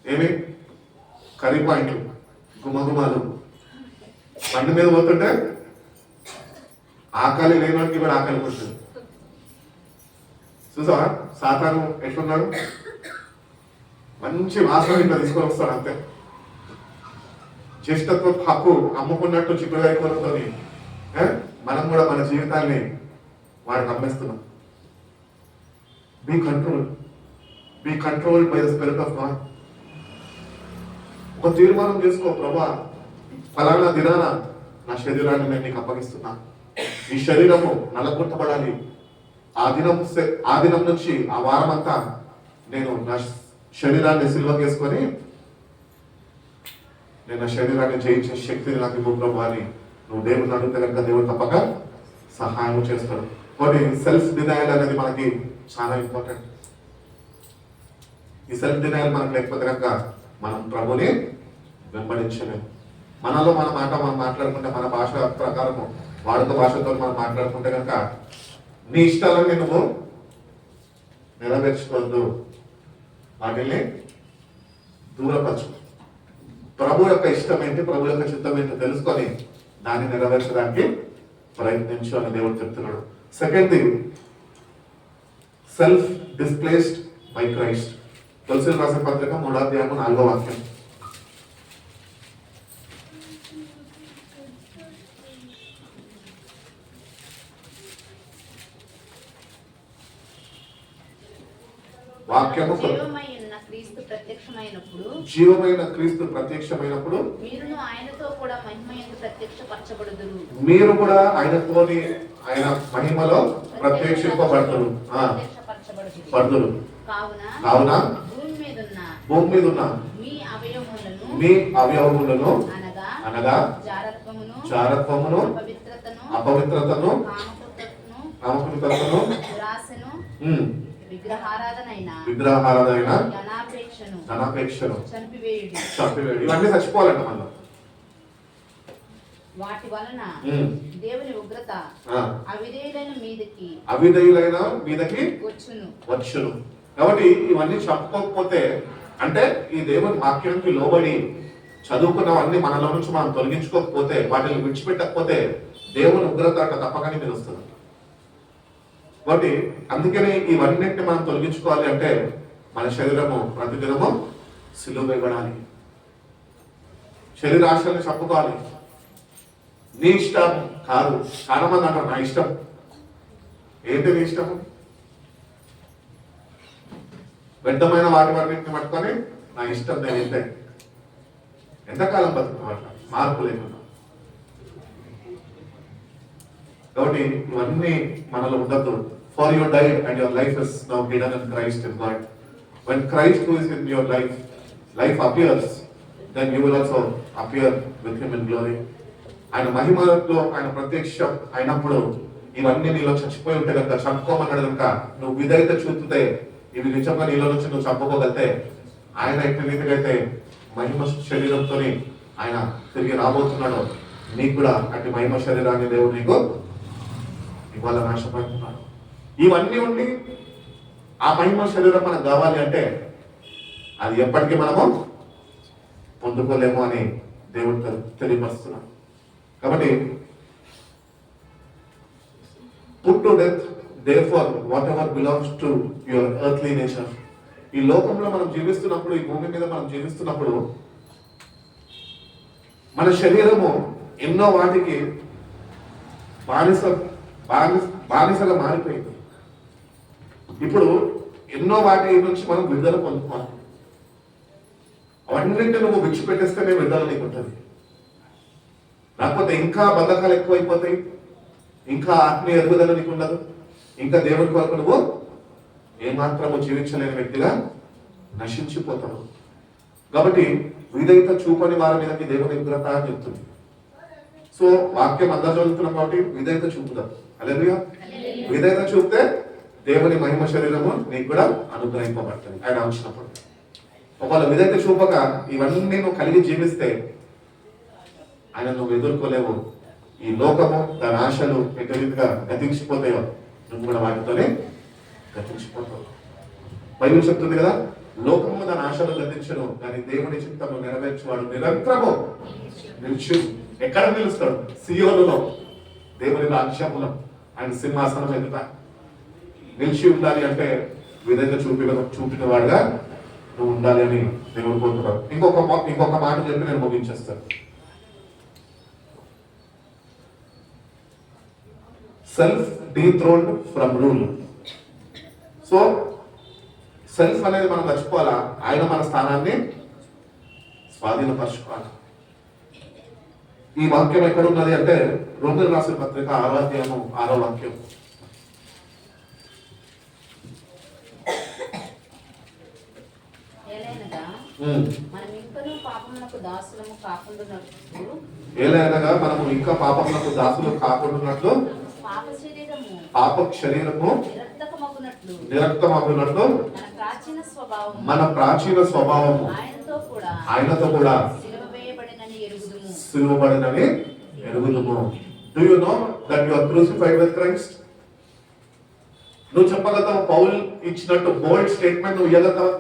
ఏమి కర్రీ పాయింట్లు, గుమగుమాలు. బండి మీద పోతుంటే ఆకలి లేనివాడికి కూడా ఆకలి పడుతుంది. చూసావా సాతాను ఎట్లున్నాడు? మంచి వాసన ఇట్లా తీసుకొని వస్తాడు అంతే. జ్యేష్ఠత్వ హక్కు అమ్ముకున్నట్టు చిక్కుడుగా కోరుతోని మనం కూడా మన జీవితాన్ని వాడికి అమ్మేస్తున్నాం. Be controlled by the spirit of God. ఒక తీర్మానం చేసుకో, ప్రభా ఫలానా దినాన నా శరీరాన్ని నేను నీకు అప్పగిస్తున్నా. ఈ శరీరము నలగొట్టబడాలి. ఆ దినం నుంచి ఆ వారం అంతా నేను నా శరీరాన్ని సిల్వ చేసుకొని నేను నా శరీరాన్ని జయించే శక్తిని నాకు ఇవ్వు ప్రభా అని నువ్వు దేవుడిని అడిగితే కనుక దేవుడు తప్పక సహాయం చేస్తాడు. కాబట్టి సెల్ఫ్ డినయల్ అనేది మనకి చాలా ఇంపార్టెంట్. ఈ సెల్ఫ్ డినయల్ మనకు లేకపోతే కనుక మనం ప్రభుని వెంబడించలేము. మనలో మన మాట మనం మాట్లాడుకుంటే, మన భాష ప్రకారము వాడుక భాషతో మనం మాట్లాడుకుంటే కనుక నీ ఇష్టాలన్నీ నువ్వు నెరవేర్చుకోవద్దు, వాటిని దూరపరచు. ప్రభు యొక్క ఇష్టం ఏంటి, ప్రభు యొక్క చిత్తం ఏంటో తెలుసుకొని దాన్ని నెరవేర్చడానికి ప్రయత్నించు అని దేవుడు చెప్తున్నాడు. Second thing, self displaced by Christ. Tulasi రాసిన పత్రిక 3:4 వాక్యం. వాక్యము జీవమై ఉన్న క్రీస్తు ప్రత్యక్షం ప్రత్యక్షమైనప్పుడు జీవమైన క్రీస్తు ప్రత్యక్షమైనప్పుడు మీరును ఆయనతో కూడా మహిమ యందు ప్రత్యక్షపరచబడుదురు. మీరు కూడా ఆయనతోని ఆయన మహిమలో ప్రత్యక్షింపబడతారు ప్రత్యక్షపరచబడుదురు. పడుదురు. కావున భూమి మీద ఉన్న మీ అవయవములను అనగా జారత్వమును అపవిత్రతను కామకృతను విగ్రహారాధన ధనాపేక్షను చంపివేయుడి. ఇవన్నీ చచ్చిపోవాలంట మళ్ళీ. వాటి వలన దేవుని ఉగ్రత అవిధేయులైన మీదకి వచ్చును. కాబట్టి ఇవన్నీ చెప్పకపోతే అంటే ఈ దేవుని వాక్యానికి లోబడి చదువుకున్నవన్నీ మనలో నుంచి మనం తొలగించుకోకపోతే వాటిని విడిచిపెట్టకపోతే దేవుని ఉగ్రత అట్లా తప్పగానే మీరు వస్తుంది. కాబట్టి అందుకనే ఇవన్నింటిని మనం తొలగించుకోవాలి అంటే మన శరీరము ప్రతిదినము సిలువ వేయబడాలి. శరీరాశలను చంపుకోవాలి. నీ ఇష్టం కాదు. చాలా మంది అంటారు నా ఇష్టం. ఏంటి నీ ఇష్టము? వ్యర్థమైన వాటిని పట్టుకొని నా ఇష్టం నేను వెళ్తే ఎంతకాలం బతుకుతాం అట్లా మార్పు లేకుండా. కాబట్టి ఇవన్నీ మనలో ఉండద్దు. For your diet and your life is now hidden in Christ in God. When Christ who is in your life appears, then you will also appear with him in glory. ఆయన మహిమలో ఆయన ప్రత్యక్షం అయినప్పుడు ఇవన్నీ నీలో చచ్చిపోయి ఉంటే కనుక చంపుకోమన్నాడు కనుక నువ్వు విధేయత చూపితే ఇవి నిజంగా నీలో నుంచి నువ్వు చంపుకోగలితే ఆయన ఎట్టి రీతిగా అయితే మహిమ శరీరంతో ఆయన తిరిగి రాబోతున్నాడు. నీకు కూడా అట్టి మహిమ శరీరాన్ని దేవుడు నీకు ఇవాళ నాశపడుతున్నాడు. ఇవన్నీ ఉండి ఆ మహిమ శరీరం మనకు కావాలి అంటే అది ఎప్పటికీ మనము పొందుకోలేము అని దేవుడు తెలియపరుస్తున్నాడు. కాబట్టి put to death therefore whatever belongs to your earthly nature. ఈ లోకంలో మనం జీవిస్తున్నప్పుడు, ఈ భూమి మీద మనం జీవిస్తున్నప్పుడు మన శరీరము ఎన్నో వాటికి బానిసగా మారిపోయింది. ఇప్పుడు ఎన్నో వాటి నుంచి మనం విడుదల పొందుకోవాలి. అవన్నింటినీ నువ్వు విడిచిపెట్టేస్తేనే విడుదల నీకు ఉంటుంది. లేకపోతే ఇంకా బంధకాలు ఎక్కువైపోతాయి, ఇంకా ఆత్మీయ ఎదుగుదల నీకు ఉండదు, ఇంకా దేవుని కొరకు నువ్వు ఏమాత్రము జీవించలేని వ్యక్తిగా నశించిపోతావు. కాబట్టి విధేయత చూపని వారి మీదకి దేవుని ఉగ్రత అని చెప్తుంది. సో వాక్యం అందరూ చదువుతున్నాం కాబట్టి విధేయత చూపుదాం. హల్లెలూయా. విధేయత చూపితే దేవుని మహిమ శరీరము నీకు కూడా అనుగ్రహింపబడుతుంది ఆయన వచ్చినప్పుడు. ఒకవేళ విధేయత చూపక ఇవన్నీ నువ్వు కలిగి జీవిస్తే ఆయన నువ్వు ఎదుర్కోలేవు. ఈ లోకము దాని ఆశలు ఎటు రీతిగా గతించిపోతాయో నువ్వు కూడా వాటితోనే గతించిపోతావు. బైబిల్ చెప్తుంది కదా, లోకము దాని ఆశలు గతించను కానీ దేవుని చిత్తము నెరవేర్చేవాడు నిరంతరము నిలిచి. ఎక్కడ నిలుస్తాడు? సియోనులో, దేవుని రాజ్యములో, ఆయన సింహాసనం ఎదుట నిలిచి ఉండాలి అంటే విధంగా చూపిన వాడుగా నువ్వు ఉండాలి అని దేవుడు కోరుతున్నాడు. ఇంకొక మాట చెప్పి నేను ముగించేస్తాను. Self dethroned from rule. So self అనేది మనం మర్చిపోవాలా, ఆయన మన స్థానాన్ని స్వాధీనపరచుకోవాలి. ఈ వాక్యం ఎక్కడ ఉన్నది అంటే రోమియోలు రాసిన పత్రిక 6వ అధ్యాయము 6వ వాక్యం. ఏలైనగా మనము ఇంకా పాపమునకు దాసులు కాకుండాన్నట్లు పాప శరీరము నిరక్తమగునట్లు మన ప్రాచీన స్వభావము ఆయనతో కూడా సిలువబడినని ఎరుగుదుము. Do you know that you are crucified with Christ? నువ్వు చెప్పగలుగుతావు పౌలు ఇచ్చినట్టు బోల్డ్ స్టేట్మెంట్ నువ్వు ఇవ్వగలుగుతావు?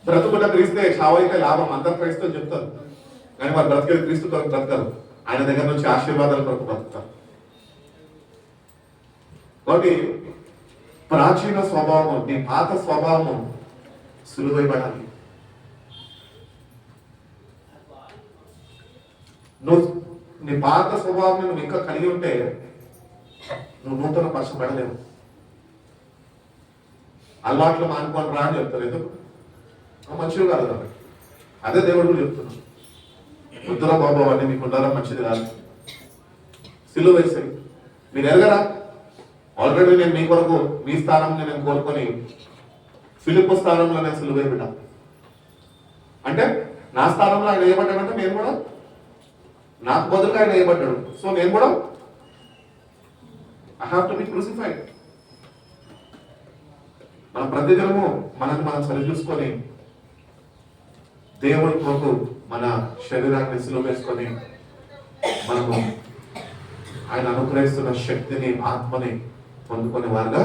బ్రతుకుట క్రీస్తే, చావైతే లాభం. అందరు క్రైస్తవులు చెప్తారు కానీ వారు బ్రతికేది క్రీస్తు కొరకు బ్రతకరు. ఆయన దగ్గర నుంచి ఆశీర్వాదాల కొరకు బ్రతుకుతారు. కాబట్టి ప్రాచీన స్వభావము, నీ పాత స్వభావము సులువైపడాలి. నువ్వు నీ పాత స్వభావం నువ్వు ఇంకా కలిగి ఉంటే నువ్వు నూతన పరచబడలేవు. అలవాట్లు మానుకోని రా అని చెప్తారు. ఎందుకు? మంచివి కాదు కాబట్టి. అదే దేవుడు కూడా చెప్తున్నాడు, వద్దురా బాబు అవన్నీ మీకు ఉండాలా, మంచిది కాదు, సిలువ వేసేయి. మీరు ఎరగరా, ఆల్రెడీ నేను మీ కొరకు మీ స్థానంలో నేను కోరుకొని ఫిలిప్పు స్థానంలో నేను సిలువ వేయబడ్డా. అంటే నా స్థానంలో ఆయన వేయబడ్డాడంటే నేను కూడా, నాకు బదులుగా ఆయన వేయబడ్డాడు, సో నేను కూడా I have to be crucified. మనం ప్రతిదినము మనకు మనం సరి చూసుకొని దేవుడి కొరకు మన శరీరాన్ని సిలువ వేసుకొని మనము ఆయన అనుగ్రహిస్తున్న శక్తిని, ఆత్మని పొందుకునే వారుగా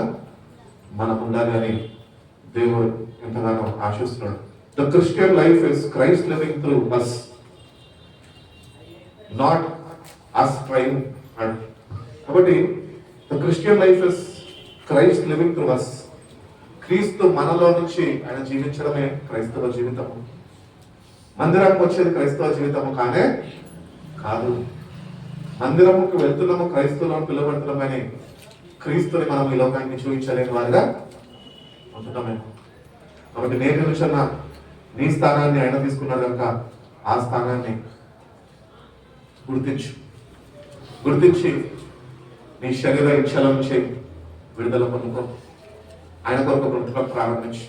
మనం ఉండాలి అని దేవుడు ఎంతగానో ఆశిస్తున్నాడు. The Christian life is Christ living through us, not us trying hard. కాబట్టి the Christian life is Christ living through us. క్రీస్తు మనలో నుంచి ఆయన జీవించడమే క్రైస్తవ జీవితము. మందిరానికి వచ్చేది క్రైస్తవ జీవితము కానే కాదు. మందిరముకు వెళ్తున్నాము, క్రైస్తవులను పిలువబడుతున్నాం, కానీ క్రీస్తుని మనం ఈ లోకానికి చూపించలేని వారిగా ఉంటున్నామేమో. కాబట్టి నేటి నుంచి నీ స్థానాన్ని ఆయన తీసుకున్నాడు కనుక ఆ స్థానాన్ని గుర్తించి నీ శరీర ఇచ్చల నుంచి విడుదల పొందుకో. ఆయన కొరకు బ్రతుకు ప్రారంభించు.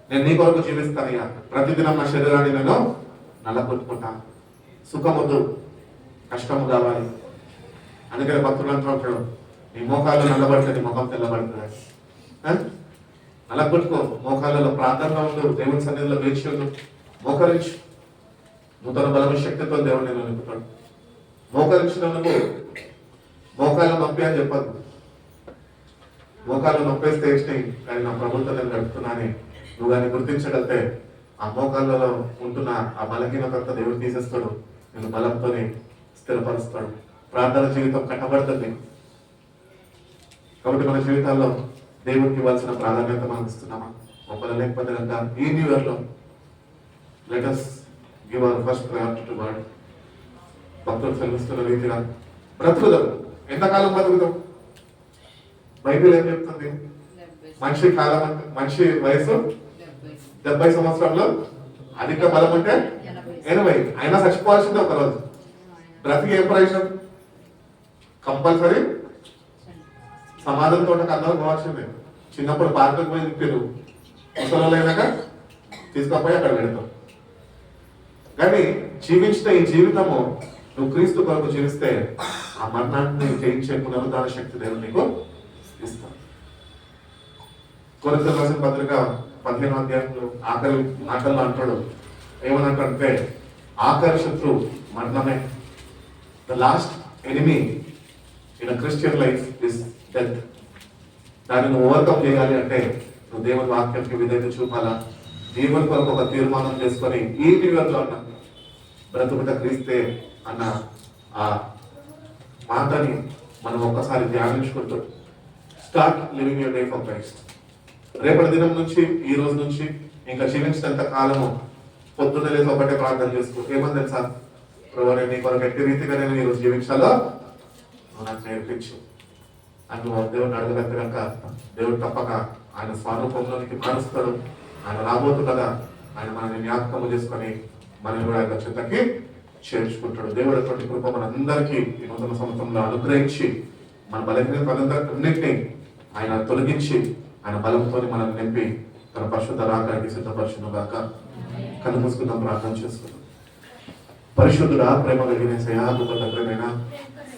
నేను నీ కొరకు జీవిస్తానయ్యా, ప్రతిదినం నా శరీరాన్ని నేను నల్లగొట్టుకుంటాను. సుఖముద్దు, కష్టము కావాలి. అందుకని భక్తులు అంటాడు, నీ మోకాళ్ళు నల్లబడితే నీ ముఖం తెల్లబడుతుంది. నల్లగొట్టుకో, మోకాళ్ళలో ప్రార్థనలో ఉండు, దేవుని సన్నిధిలో వేచి ఉండు, మోకరించు. నూతన బలమైన శక్తితో దేవుడు నేను నింపుతాడు. మోకరించిన నువ్వు మోకాళ్ళ నొప్పి అని చెప్పదు. మోకాళ్ళు నొప్పేస్తే వేసినాయి కానీ నా ప్రభుత్వం నేను గడుపుతున్నానని నువ్వు కానీ గుర్తించగలితే ఆ మోకాళ్ళలో ఉంటున్న ఆ బలహీనత దేవుడు తీసేస్తాడు, నేను బలంతోనే స్థిరపరుస్తాడు. ప్రార్థన జీవితం కట్టబడుతుంది. కాబట్టి మన జీవితాల్లో దేవుడికి ఇవ్వాల్సిన ప్రాధాన్యత మనం ఇస్తున్నామా? ఒకవేళ లేకపోతే కనుక ఈ న్యూ ఇయర్ లో let us give our first priority to God. భక్తులు సెలవిస్తున్న రీతిగా బ్రతుకుదాం. ఎంతకాలం బ్రతుకుదాం? బైబిల్ ఏం చెప్తుంది? మనిషి కాలం అంటే మనిషి వయసు 70 సంవత్సరాల్లో, అధిక బలం అంటే 80. అయినా చచ్చిపోవాల్సిందే ఒక రోజు. బ్రతికి ఏం ప్రయోజనం? కంపల్సరీ సమాధుల తోటకు అందరూ పోవాల్సిందే. చిన్నప్పుడు పార్కులకు పోయి తిప్పారు, ముసలు అయినాక తీసుకపోయి అక్కడ పెడతాం. కానీ జీవించిన ఈ జీవితము నువ్వు క్రీస్తు కొరకు జీవిస్తే ఆ మరణాన్ని జయించే పునరుద్ధార శక్తి దేవుడు నీకు ఇస్తాడు. కొరింథీయులకు రాసిన పత్రిక 15వ అధ్యాయంలో ఆఖరి మాటల్లో అంటాడు, ఏమనంటే ఆఖరి శత్రువు మరణమే. The last enemy in Christian life is death. దాన్ని నువ్వు ఓవర్కమ్ చేయాలి అంటే నువ్వు దేవుని వాక్యానికి విధేయత చూపాలా. దేవుని కొరకు ఒక తీర్మానం చేసుకొని ఈ నివేదనలో అన్న బ్రతుకుట క్రీస్తే అన్న ఆ మాటని మనం ఒక్కసారి ధ్యానించుకుంటూ start living your day for Christ. రేపటి దినం నుంచి, ఈ రోజు నుంచి ఇంకా జీవించినంత కాలము పొద్దున్న లేసి ఒకటే ప్రార్థన చేసుకో. ఏమని తెలుసా? ప్రభు, నేను నీ కొరకు ఎట్టి రీతిగా నేను ఈరోజు జీవించాలో నాకు నేర్పించు అని దేవుడిని అడగలేక దేవుడు తప్పక ఆయన స్వరూపంలోనికి మారుస్తాడు. ఆయన రాబోతుండగా ఆయన మనల్ని జ్ఞాపకము చేసుకొని మనల్ని కూడా ఆయన చెంతకి చేర్చుకుంటాడు. దేవుడు అటువంటి కృప మనందరికీ ఈ నూతన సంవత్సరంలో అనుగ్రహించి మన బలహీనతలన్నింటినీ ఆయన తొలగించి ఆయన బలంతో మనల్ని నింపి తన పరిశుద్ధ రాకానికి సిద్ధపరచును గాక. కన్ను మూసుకుందాం, ప్రార్థన చేసుకుందాం. పరిశుద్ధుడా, ప్రేమ కలిగిన సయాగుపైనా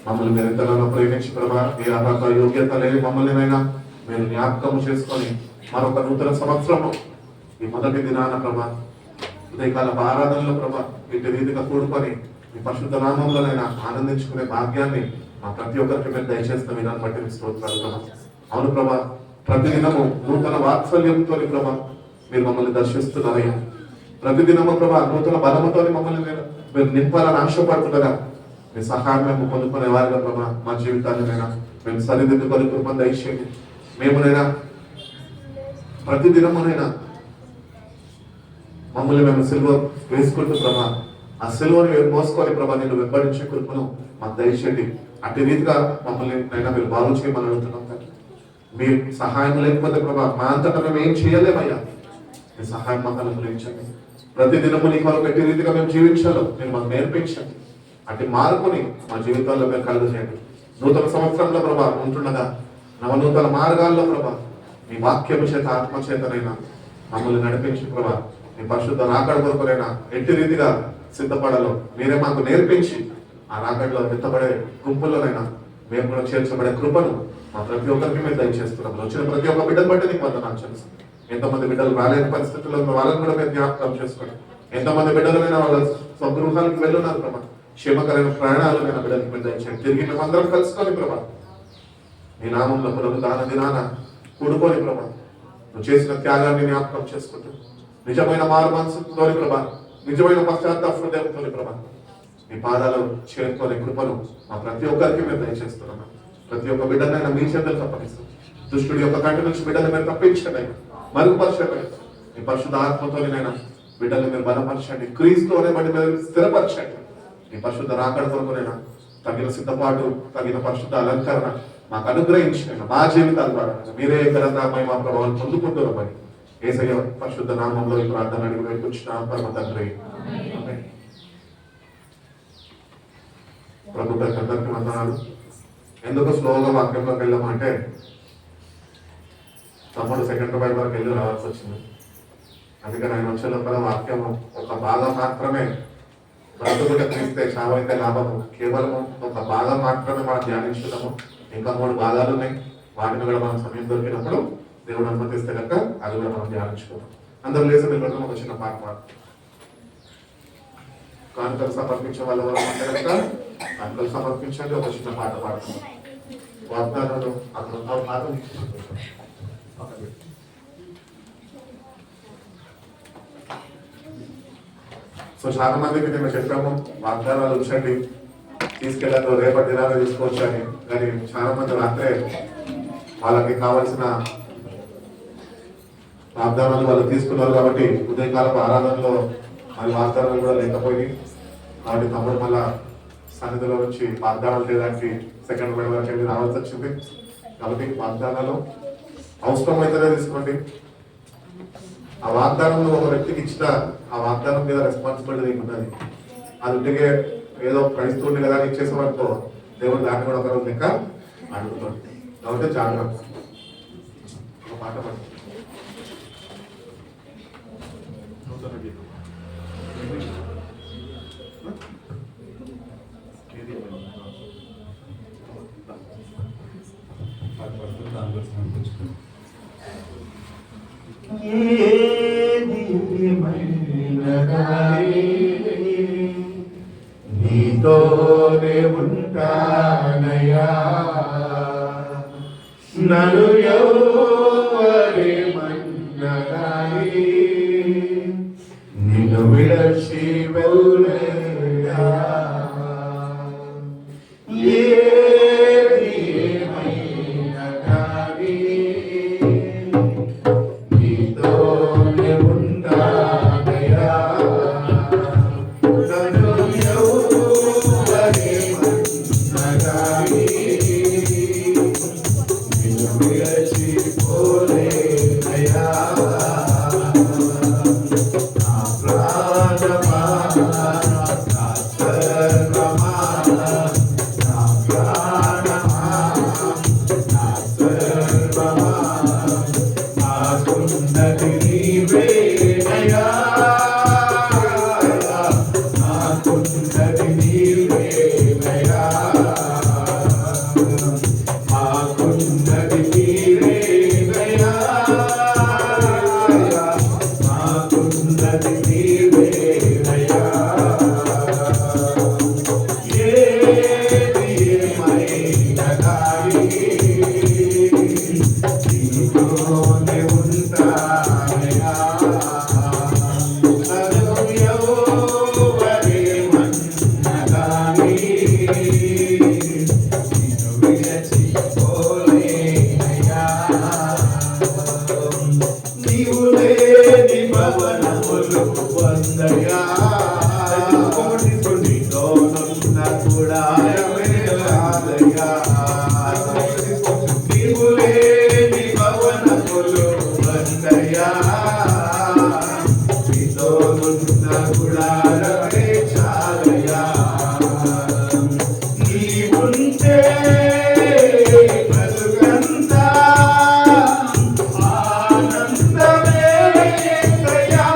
మమ్మల్ని మీరు ఎంతగానో ప్రేమించి ప్రభా, ఏ అర్హత యోగ్యత లేని మమ్మల్నినైనా మీరు జ్ఞాపకం చేసుకొని మరొక నూతన సంవత్సరము ఈ మొదటి దినాన ప్రభా, ఉదయకాల ఆరాధనలో ప్రభా ఇంటి రీతిగా కూడుకొని మీ పరిశుద్ధ నామంలోనైనా ఆనందించుకునే భాగ్యాన్ని మా ప్రతి ఒక్కరికి మీరు దయచేసిన విధానం బట్టి మీ స్తోత్రాలు ప్రభా. అవును ప్రభా, ప్రతిదినము నూతన వాత్సల్యంతో ప్రభా మీరు మమ్మల్ని దర్శిస్తున్నారయ్యా. ప్రతిదినము ప్రభా నూతన బలముతో మమ్మల్ని మీరు నింపాలని ఆశపడుతుండగా మీ సహాయం మేము పొందుకునే వారిగా ప్రభా మా జీవితాలనైనా మేము సరిదిద్దుకొని కృప దయచేయండి. మేమునైనా ప్రతిదినమునైనా మమ్మల్ని మేము సిలువ వేసుకుంటూ ప్రభా ఆ సిలువను మోసుకొని ప్రభా నేను వెంబడించే కృపను మాకు దయచేయండి. అట్టి రీతిగా మమ్మల్ని అయినా మీరు బాగు చేయమని అడుగుతున్నాం. మీ సహాయం లేకపోతే ప్రభా మా అంతటా మేము ఏం చేయలేమయ్యా. మీ సహాయం మాకు అనుగ్రహించండి. ప్రతి దినము నీ కొరకు ఎట్టి రీతిగా మేము జీవించాలో మీరు మాకు నేర్పించండి. అటు మార్పుని మా జీవితాల్లో మేము కలుగజేయండి. నూతన సంవత్సరంలో ప్రభా ఉంటుండగా నవనూతన మార్గాల్లో ప్రభా మీ వాక్యము చేత ఆత్మ చేతనైనా మమ్మల్ని నడిపించి ప్రభా మీ పరిశుద్ధ రాకడ కొరకునైనా ఎట్టి రీతిగా సిద్ధపడాలో మీరే మాకు నేర్పించి ఆ రాకడలో ఎత్తబడే గుంపుల్లోనైనా మేము కూడా చేర్చబడే కృపను మా ప్రతి ఒక్కరికి మేము దయచేస్తున్నాం. వచ్చిన ప్రతి ఒక్క బిడ్డను బట్టి నీకు వందనాలు తెలుసు. ఎంతమంది బిడ్డలు రాలేని పరిస్థితుల్లో వాళ్ళని కూడా మీరు జ్ఞాపకం చేసుకోండి. ఎంతమంది బిడ్డలైనా వాళ్ళ స్వగృహాలకు వెళ్ళున్నారు ప్రభా. క్షేమకరమైన ప్రయాణాలు నేను బిడ్డలకు మీరు దయచేయండి. తిరిగి మేము అందరం కలుసుకొని ప్రభా నీ నామంలో ప్రభు దాన దినాన కూడుకొని ప్రభా నువ్వు చేసిన త్యాగాన్ని జ్ఞాపకం చేసుకుంటూ నిజమైన మారు మనసుతోని ప్రభా నిజమైన పశ్చాత్తాప హృదయంతోని ప్రభా మీ పాదాలు చేరుకొని కృపను మా ప్రతి ఒక్కరికి మేము దయచేస్తున్నాం. ప్రతి ఒక్క బిడ్డనైనా మీ చేతులు తప్పనిస్తాం. దుష్టుడి యొక్క కంటి నుంచి బిడ్డలు మీరు తప్పించండి, మరుగుపరచండి. మీ పరిశుద్ధ ఆత్మతోనైనా బిడ్డలు మీరు బలపరచండి, క్రీస్తు అనే బట్టి మీరు స్థిరపరచండి. మీ పరిశుద్ధ రాకడ కొరకునైనా తగిన సిద్ధపాటు తగిన పరిశుద్ధ అలంకరణ మాకు అనుగ్రహించిన మా జీవితాలు ద్వారా మీరే ఘనతమై మా ప్రభావం పొందుకుంటున్నామని యేసయ్య పరిశుద్ధ నామంలో ఈ ప్రార్థన అడిగి వేడుకుంటున్నాం పరమ తండ్రి. ప్రభు అందరికీ వందనాలు. ఎందుకు స్లోగా వాక్యంలోకి వెళ్ళామంటే తమ్ముడు సెకండ్ బైబిల్ వరకు వెళ్ళి రావాల్సి వచ్చింది. అందుకని ఆయన వచ్చే లోపల వాక్యం ఒక భాగం మాత్రమే బ్రతుకుట తీస్తే చావైతే లాభము, కేవలం ఒక భాగం మాత్రమే మనం ధ్యానించున్నాము. ఇంకా 3 భాగాలు ఉన్నాయి. వాటిని కూడా మనం సమయం దొరికినప్పుడు దేవుడు అనుమతిస్తే కనుక అది కూడా మనం ధ్యానించుకోవాలి. అందరూ లేసి వెళ్ళడం ఒక చిన్న పాట పాడు. కానుకలు సమర్పించే వాళ్ళ వల్ల అంటే కనుక కానుకలు సమర్పించండి. ఒక చిన్న పాట పాడుతున్నాం. వాగ్దానాలు అక్కడ ఉన్న పాట సో చాలా మందికి నేను చెప్పాము వాగ్దానాలు ఉంచండి, తీసుకెళ్ళాను రేపటి దినాలు తీసుకోవచ్చు అని. కానీ చాలా మంది రాత్రే వాళ్ళకి కావాల్సిన వాగ్దానాలు వాళ్ళు తీసుకున్నారు కాబట్టి ఉదయకాలపు ఆరాధనలో మరి వాగ్దానాలు కూడా లేకపోయింది. కాబట్టి తమ్ముడు మళ్ళా సన్నిధిలో నుంచి వాగ్దానాలు చేయడానికి సెకండ్ బైబిల్ వరకు వెళ్ళి రావాల్సి వచ్చింది. కాబట్టి వాగ్దానాలు అవసరమైతేనే తీసుకోండి. ఆ వాగ్దానం ఒక వ్యక్తికి ఇచ్చిన ఆ వాగ్దానం మీద రెస్పాన్సిబిలిటీ నీకు ఉన్నది. అది ఉంటే ఏదో క్రైస్తవుని కదా ఇచ్చేసామనుకో దేవుడు దాన్ని కూడా ఒకరోజు లెక్క అడుగుతాడు. కాబట్టి జాగ్రత్త. ఒక పాట పడి నీతోనే ఉంటానయ్యా, నన్ను ఎవరేమన్నగాని నిన్ను విడచి వెళ్ళలేదా. ఏది ఏమైనా కానీ నీతోనే ఉంటానయ్యా, నన్ను ఎవరేమన్నగాని నిన్ను విడచి పోలేనయ్యా. నా ప్రాణమా నా సర్వమా, నా ప్రాణమా నా సర్వమా, నాకున్నది నీవేనయ్యా, నాకున్నది నీవేనయ్యా, నాకున్నది నీవేనయ్యా, నాకున్నది నీవేనయ్యా. ఏది ఏమైనా కానీ నీతోనే ఉంటానయ్యా, నన్ను ఎవరేమన్నా కానీ నిన్ను విడచి పోలేనయ్యా. నీవు లేని భవనములు వందయ్యా, నీతోనున్న గుడారమే రాదయ్యా. నీవు లేని భవనములు వందయ్యా, గుడారమే చాలయ్యా నీవుంటే బ్రతుకంతా ఆనందమే యేసయ్యా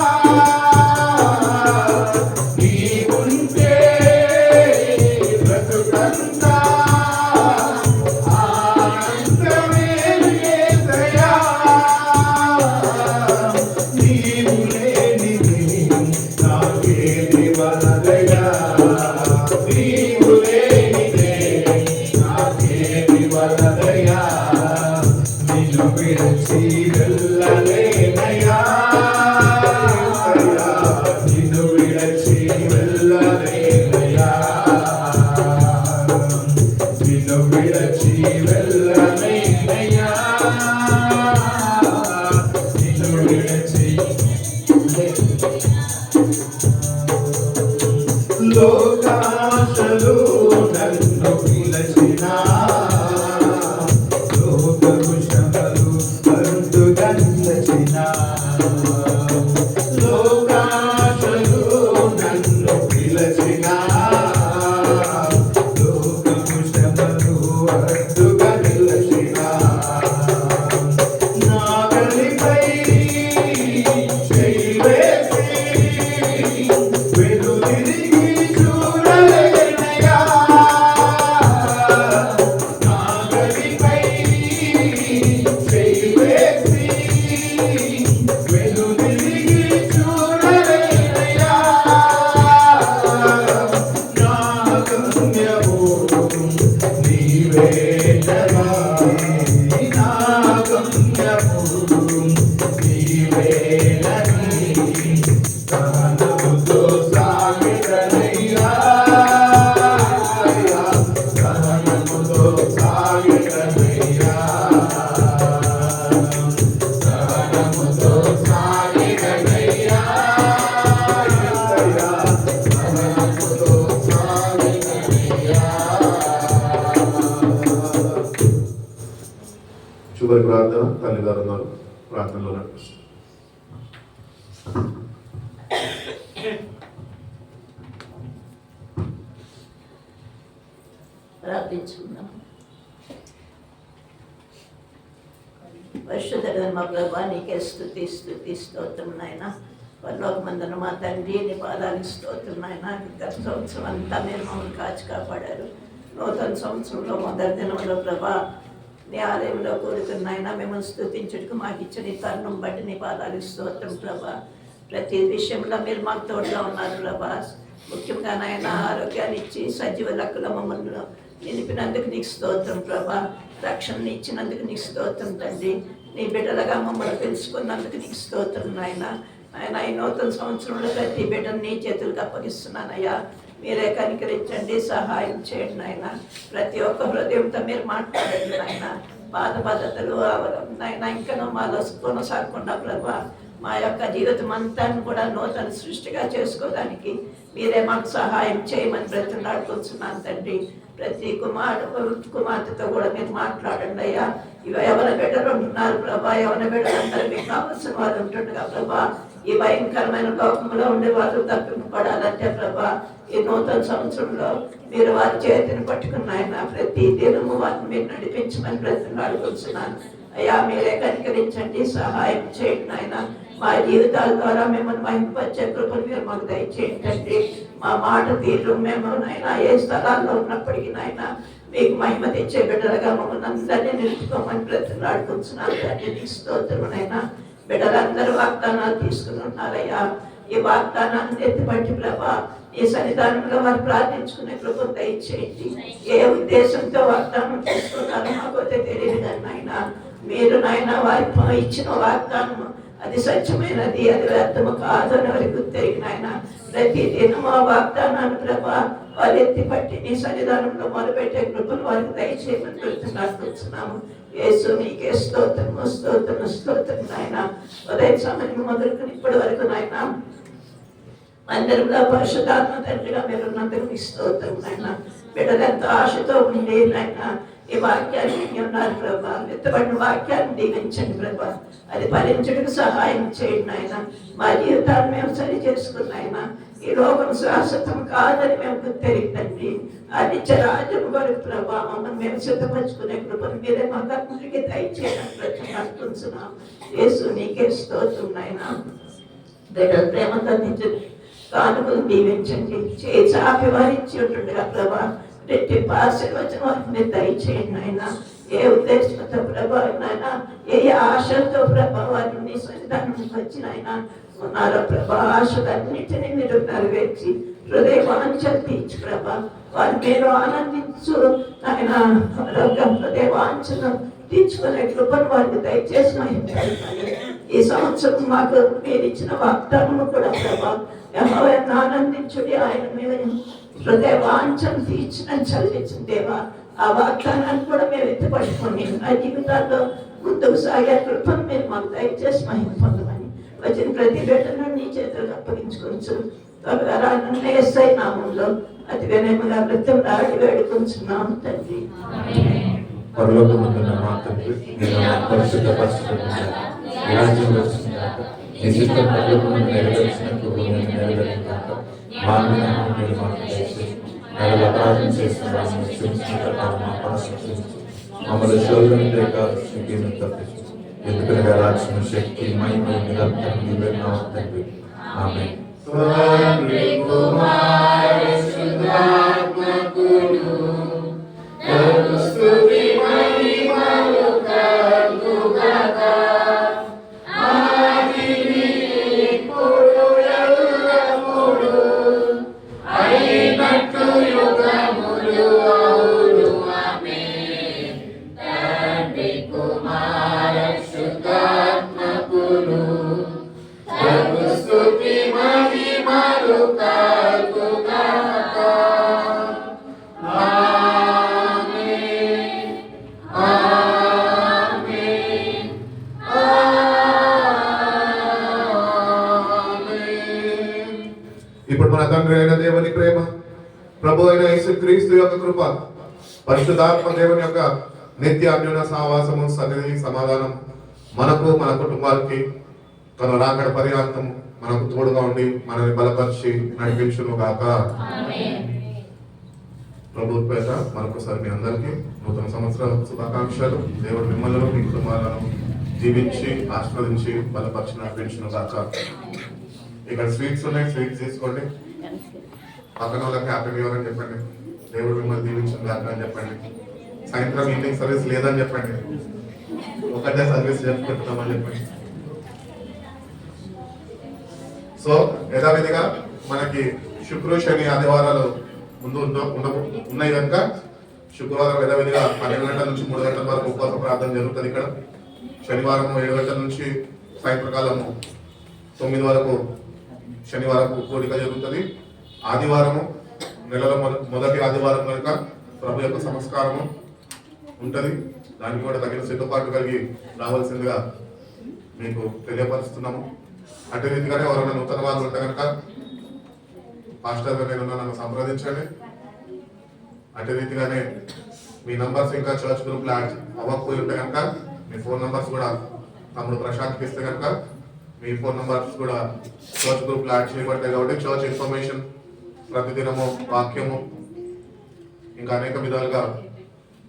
నీవుంటే బ్రతుకంతా ఆనందమే యేసయ్యా నీవు లేనిది నాకేది వలదయ్యా నీవు లేనిదే నాకేది వలదయ్యా నిన్ను విడిచి వెళ్ళలేనయ్యా నిన్ను విడిచి వెళ్ళలేనయ్యా నిన్ను విడిచి వెళ్ళలేనయ్యా నిన్ను విడిచి లోకాశలు నన్ను పిలచినా లోకకుశలు అరుదుగా నిలచినా లోకాశలు నన్ను పిలచినా లోకకుశలు అరుదుగా నిలచినా నా వెలిపై చేయి వేసి వెనుదిరిగి చూడలేనయ్యా నా వెలిపై చేయి వేసి వెనుదిరిగి చూడలేనయ్యా నా గమ్యము నీవేనయ్యా నా గమ్యము నీవేనని సహనముతో సాగినయ్యా సహనముతో సాగినయ్యా సహనముతో సాగినయ్యా సహనముతో సాగినయ్యా చివరి ప్రార్థన తల్లిగారు ఉన్నారు, ప్రార్థనలో నడిపిస్తారు. ప్రార్థించుకుందాం. పరిశుద్ధుడైన మా ప్రభా నీకే స్తుతి స్తోత్రం నాయన. పరలోకమందున మా తండ్రి నీ పాదానికి స్తోత్రం నాయన. గత సంవత్సరం అంతా మీరు మమ్మల్ని కాచి కాపాడారు. నూతన సంవత్సరంలో మొదటి దినంలో ప్రభా నీ ఆలయంలో కోరుకున్నాయన మిమ్మల్ని స్తుతించుటకు మాకు ఇచ్చిన ఈ తరుణం బట్టి నీ పాదాలకు స్తోత్రం ప్రభా. ప్రతి విషయంలో మీరు మాకు తోడుగా ఉన్నారు ప్రభా. ముఖ్యంగా నాయన ఆరోగ్యాన్ని ఇచ్చి సజీవ లెక్కలో మమ్మల్ని నిలిపినందుకు నీకు స్తోత్రం ప్రభా. రక్షణని ఇచ్చినందుకు నీకు స్తోత్రం తండ్రి. నీ బిడ్డలుగా మమ్మల్ని తెలుసుకున్నందుకు నీకు స్తోత్రం నాయన. ఆయన ఈ నూతన సంవత్సరంలో ప్రతి బిడ్డను నీ చేతులకు అప్పగిస్తున్నానయ్యా. మీరే కనికరించండి, సహాయం చేయండి నాయన. ప్రతి ఒక్క హృదయంతో మీరు మాట్లాడండి నాయన. బాధ పద్ధతులు నాయన ఇంకా మాలో కొనసాగకుండా ప్రభా మా యొక్క జీవితం అంతా కూడా నూతన సృష్టిగా చేసుకోవడానికి మీరే మాకు సహాయం చేయమని బ్రతిలాడుకుంటున్నాను తండ్రి. ప్రతి కుమార్తెతో కూడా మీరు మాట్లాడండి అయ్యా. ఎవరి బిడ్డలు ఉంటున్నారు ప్రభా, ఎవరి బిడ్డలందరూ మీకు కావాల్సిన వారు ఉంటుండగా ప్రభా, ఈ భయంకరమైన లోకంలో ఉండే వారు తప్పింపబడాలంటే ప్రభా ఈ నూతన సంవత్సరంలో మీరు వారి చేతిని పట్టుకున్నాయన ప్రతి దినము వారిని మీరు నడిపించమని బ్రతిలాడుకుంటున్నాను అయ్యా. మీరే కనికరించండి, సహాయం చేయండి నాయన. మా జీవితాల ద్వారా మిమ్మల్ని మహింపరిచే కృపను మీరు మాకు దయచేయండి. మా మాట తీరు మేము నాయన ఏ స్థలాల్లో ఉన్నప్పటికీ నాయన మీకు మహిమ తెచ్చే బిడ్డలుగా మమ్మల్ని అందరినీ నిలుపుకోమని బ్రతిలాడుకుంటున్నాను తండ్రి. నీకు స్తోత్రమునైనా. బిడ్డలందరూ వాగ్దానాలు తీసుకుని ఉన్నారయ్యా. ఈ వాగ్దానాన్ని ఎత్తిపట్టి ప్రభా ఈ సన్నిధానంలో వారు ప్రార్థించుకునే కృపను దయచేయండి. ఏ ఉద్దేశంతో వాగ్దానం తీసుకున్నారో మాకైతే తెలియదు కానీ నాయన మీరు నాయన వారికి ఇచ్చిన వాగ్దానం అది సత్యమైనది, అది వ్యర్థము కాదు అని వారికి గుర్తెరిగిన ఆయన ప్రతి దినం ఆ వాగ్దానాన్ని ప్రభా వారు ఎత్తిపట్టి నీ సన్నిధానంలో మొదలుపెట్టే కృపను వారికి దయచేయమని ప్రార్థిస్తున్నాము. యేసు నీకే స్తోత్రము స్తోత్రము స్తోత్రం నాయన. ఉదయం సమయం మొదలుకొని ఇప్పటి వరకు నాయన మందిరంలో పరిశుద్ధాత్మ తండ్రిగా మీరు ఉన్నందుకు మీ స్తోత్రం నాయన. బిడ్డలు ఎంతో ఆశతో ఉండి నాయన ఈ వాక్యాన్ని ఉన్నారు ప్రభా, విత్తబడిన వాక్యాన్ని దీవించండి ప్రభా, అది ఫలించడానికి సహాయం చేయండి నాయన. మా జీవితాన్ని మేము సరి చేసుకున్నాయన, ఈ లోకం శాశ్వతం కాదని మేము గుర్తెరిగినండి. ఆ నిత్య రాజ్యం వరకు ప్రభా మమ్మల్ని మేము సిద్ధపరచుకునే కృపను మీరే మా కర్మకి దయచేయడానికి ప్రయత్నిస్తున్నాం. యేసు నీకే స్తోత్రం నాయన. దగ్గర ప్రేమతో అందించండి, కానుకలు దీవించండి, చేయి చాపి వారించి ఉంటుండగా ప్రభా రెట్టింపు ఆశీర్వచన వారికి మీరు దయచేయండి నాయన. ఏ ఉద్దేశంతో ప్రభా నాయన, ఏ ఆశలతో ప్రభా వారిని నీ సన్నిధానం వచ్చిన ఆయన ఉన్నారో ప్రభా, ఆశలన్నిటినీ మీరు నెరవేర్చి హృదయ వాంఛలు తీర్చి ప్రభా వారి మీరు ఆనందించు ఆయన. హృదయ వాంఛను తీర్చుకునే కృపను వారికి దయచేసి మహించాలి. ఈ సంవత్సరం మాకు మీరు ఇచ్చిన వాగ్దానము కూడా ప్రభా యెహోవాను ఆనందించుడి, ఆయన మీద హృదయ వాంఛను తీర్చిన చల్లించిన దేవా, ఆ వాగ్దానాన్ని కూడా మేము ఎత్తిపట్టుకొని ఆ జీవితాల్లో ముందుకు సాగే కృపను మీరు మాకు దయచేసి మహిమ పొందమని వచ్చిన ప్రతి బిడ్డను నీ చేతులకు అప్పగించుకోవచ్చు. ఎస్ఐ నామంలో అతి వినయముగా బ్రతిమలాడి వేడుకొంచున్నాము తండ్రి. పరలోకమందున్న మా తండ్రి, నీ నామం పరిశుద్ధపరచబడును, నీ రాజ్యం వచ్చుగాక, నీ చిత్తం పరలోకమందు నెరవేర్చినట్లు భూమి మీద నెరవేరును గాక. మా అన్నము నేడు మాకు దయచేయండి, మేము అపరాధం చేసిన వారిని క్షమించిన ప్రకారం మా పాపములను క్షమించు, మమ్మల్ని శోధన లేక శిక్షను తప్పించు. ఎందుకనగా రాజ్యం, శక్తి, మహిమ నిరంతరం నీవే ఉన్నావు తండ్రి. ఆమేన్. తండ్రి కుమార పరిశుద్ధాత్మకుడు స్తుతి మహిమలు కలుగుగాక. ఆదిని ఇప్పుడు ఎల్లప్పుడూ అయినట్టు యుగములు అవును. ఆమేన్. తండ్రి కుమార పరిశుద్ధాత్మకుడు స్తుతి మహిమలు కలుగుగాక. ఇప్పుడు మన తండ్రి అయిన దేవుని ప్రేమ, ప్రభు అయిన యేసుక్రీస్తు యొక్క కృప, పరిశుద్ధాత్మ దేవుని యొక్క నిత్య అన్యోన్య సహవాసము, సన్నిధి, సమాధానం మనకు మన కుటుంబాలకి తన రాకడ పర్యాంతం మనకు తోడుగా ఉండి మనల్ని బలపరిచి నడిపించును గాక. ప్రభు పేట మరొకసారి మీ అందరికీ నూతన సంవత్సర శుభాకాంక్షలు. దేవుడు మిమ్మల్ని మీ కుటుంబాలను జీవించి ఆశీర్వదించి బలపరిచి నడిపించును గాక. ఇక్కడ స్వీట్స్ ఉన్నాయి, స్వీట్స్ తీసుకోండి. పక్కన వాళ్ళకి హ్యాపీ న్యూ ఇయర్ అని చెప్పండి. దేవుడు మిమ్మల్ని దీవించిన గాక అని చెప్పండి. సాయంత్రం ఈవినింగ్ సర్వీస్ లేదని చెప్పండి, ఒకటే సర్వీస్ జరుపుకుంటున్నామని చెప్పండి. సో యథావిధిగా మనకి శుక్ర శని ఆదివారాలు ముందు ఉన్నాయి కనుక శుక్రవారం యథావిధిగా 12 గంటల నుంచి 3 గంటల వరకు ఉపవాస ప్రార్థన జరుగుతుంది ఇక్కడ. శనివారం 7 గంటల నుంచి సాయంత్రకాలము 9 వరకు శనివారం కోరిక జరుగుతుంది. ఆదివారము నెలలో మొదటి ఆదివారం కనుక ప్రభు యొక్క సంస్కారము ఉంటుంది. దానికి కూడా తగిన సిద్ధపాటు కలిగి రావాల్సిందిగా మీకు తెలియపరుస్తున్నాము. అటు రీతిగానే ఎవరైనా నూతన వాళ్ళు ఉంటే కనుక పాస్టర్గా నేను నన్ను సంప్రదించండి. అటు రీతిగానే మీ నంబర్స్ ఇంకా చర్చ్ గ్రూప్లో యాడ్ అవ్వకపోయి ఉంటే కనుక మీ ఫోన్ నంబర్స్ కూడా తమ్ముడు ప్రశాంత్కి ఇస్తే కనుక మీ ఫోన్ నంబర్స్ కూడా చర్చ్ గ్రూప్లో యాడ్ చేయబడతాయి. కాబట్టి చర్చ్ ఇన్ఫర్మేషన్, ప్రతిదినము వాక్యము, ఇంకా అనేక విధాలుగా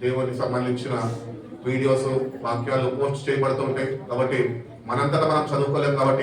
దేవునికి సంబంధించిన వీడియోస్, వాక్యాలు పోస్ట్ చేయబడుతూ ఉంటాయి. కాబట్టి మనంతటా మనం చదువుకోలేము కాబట్టి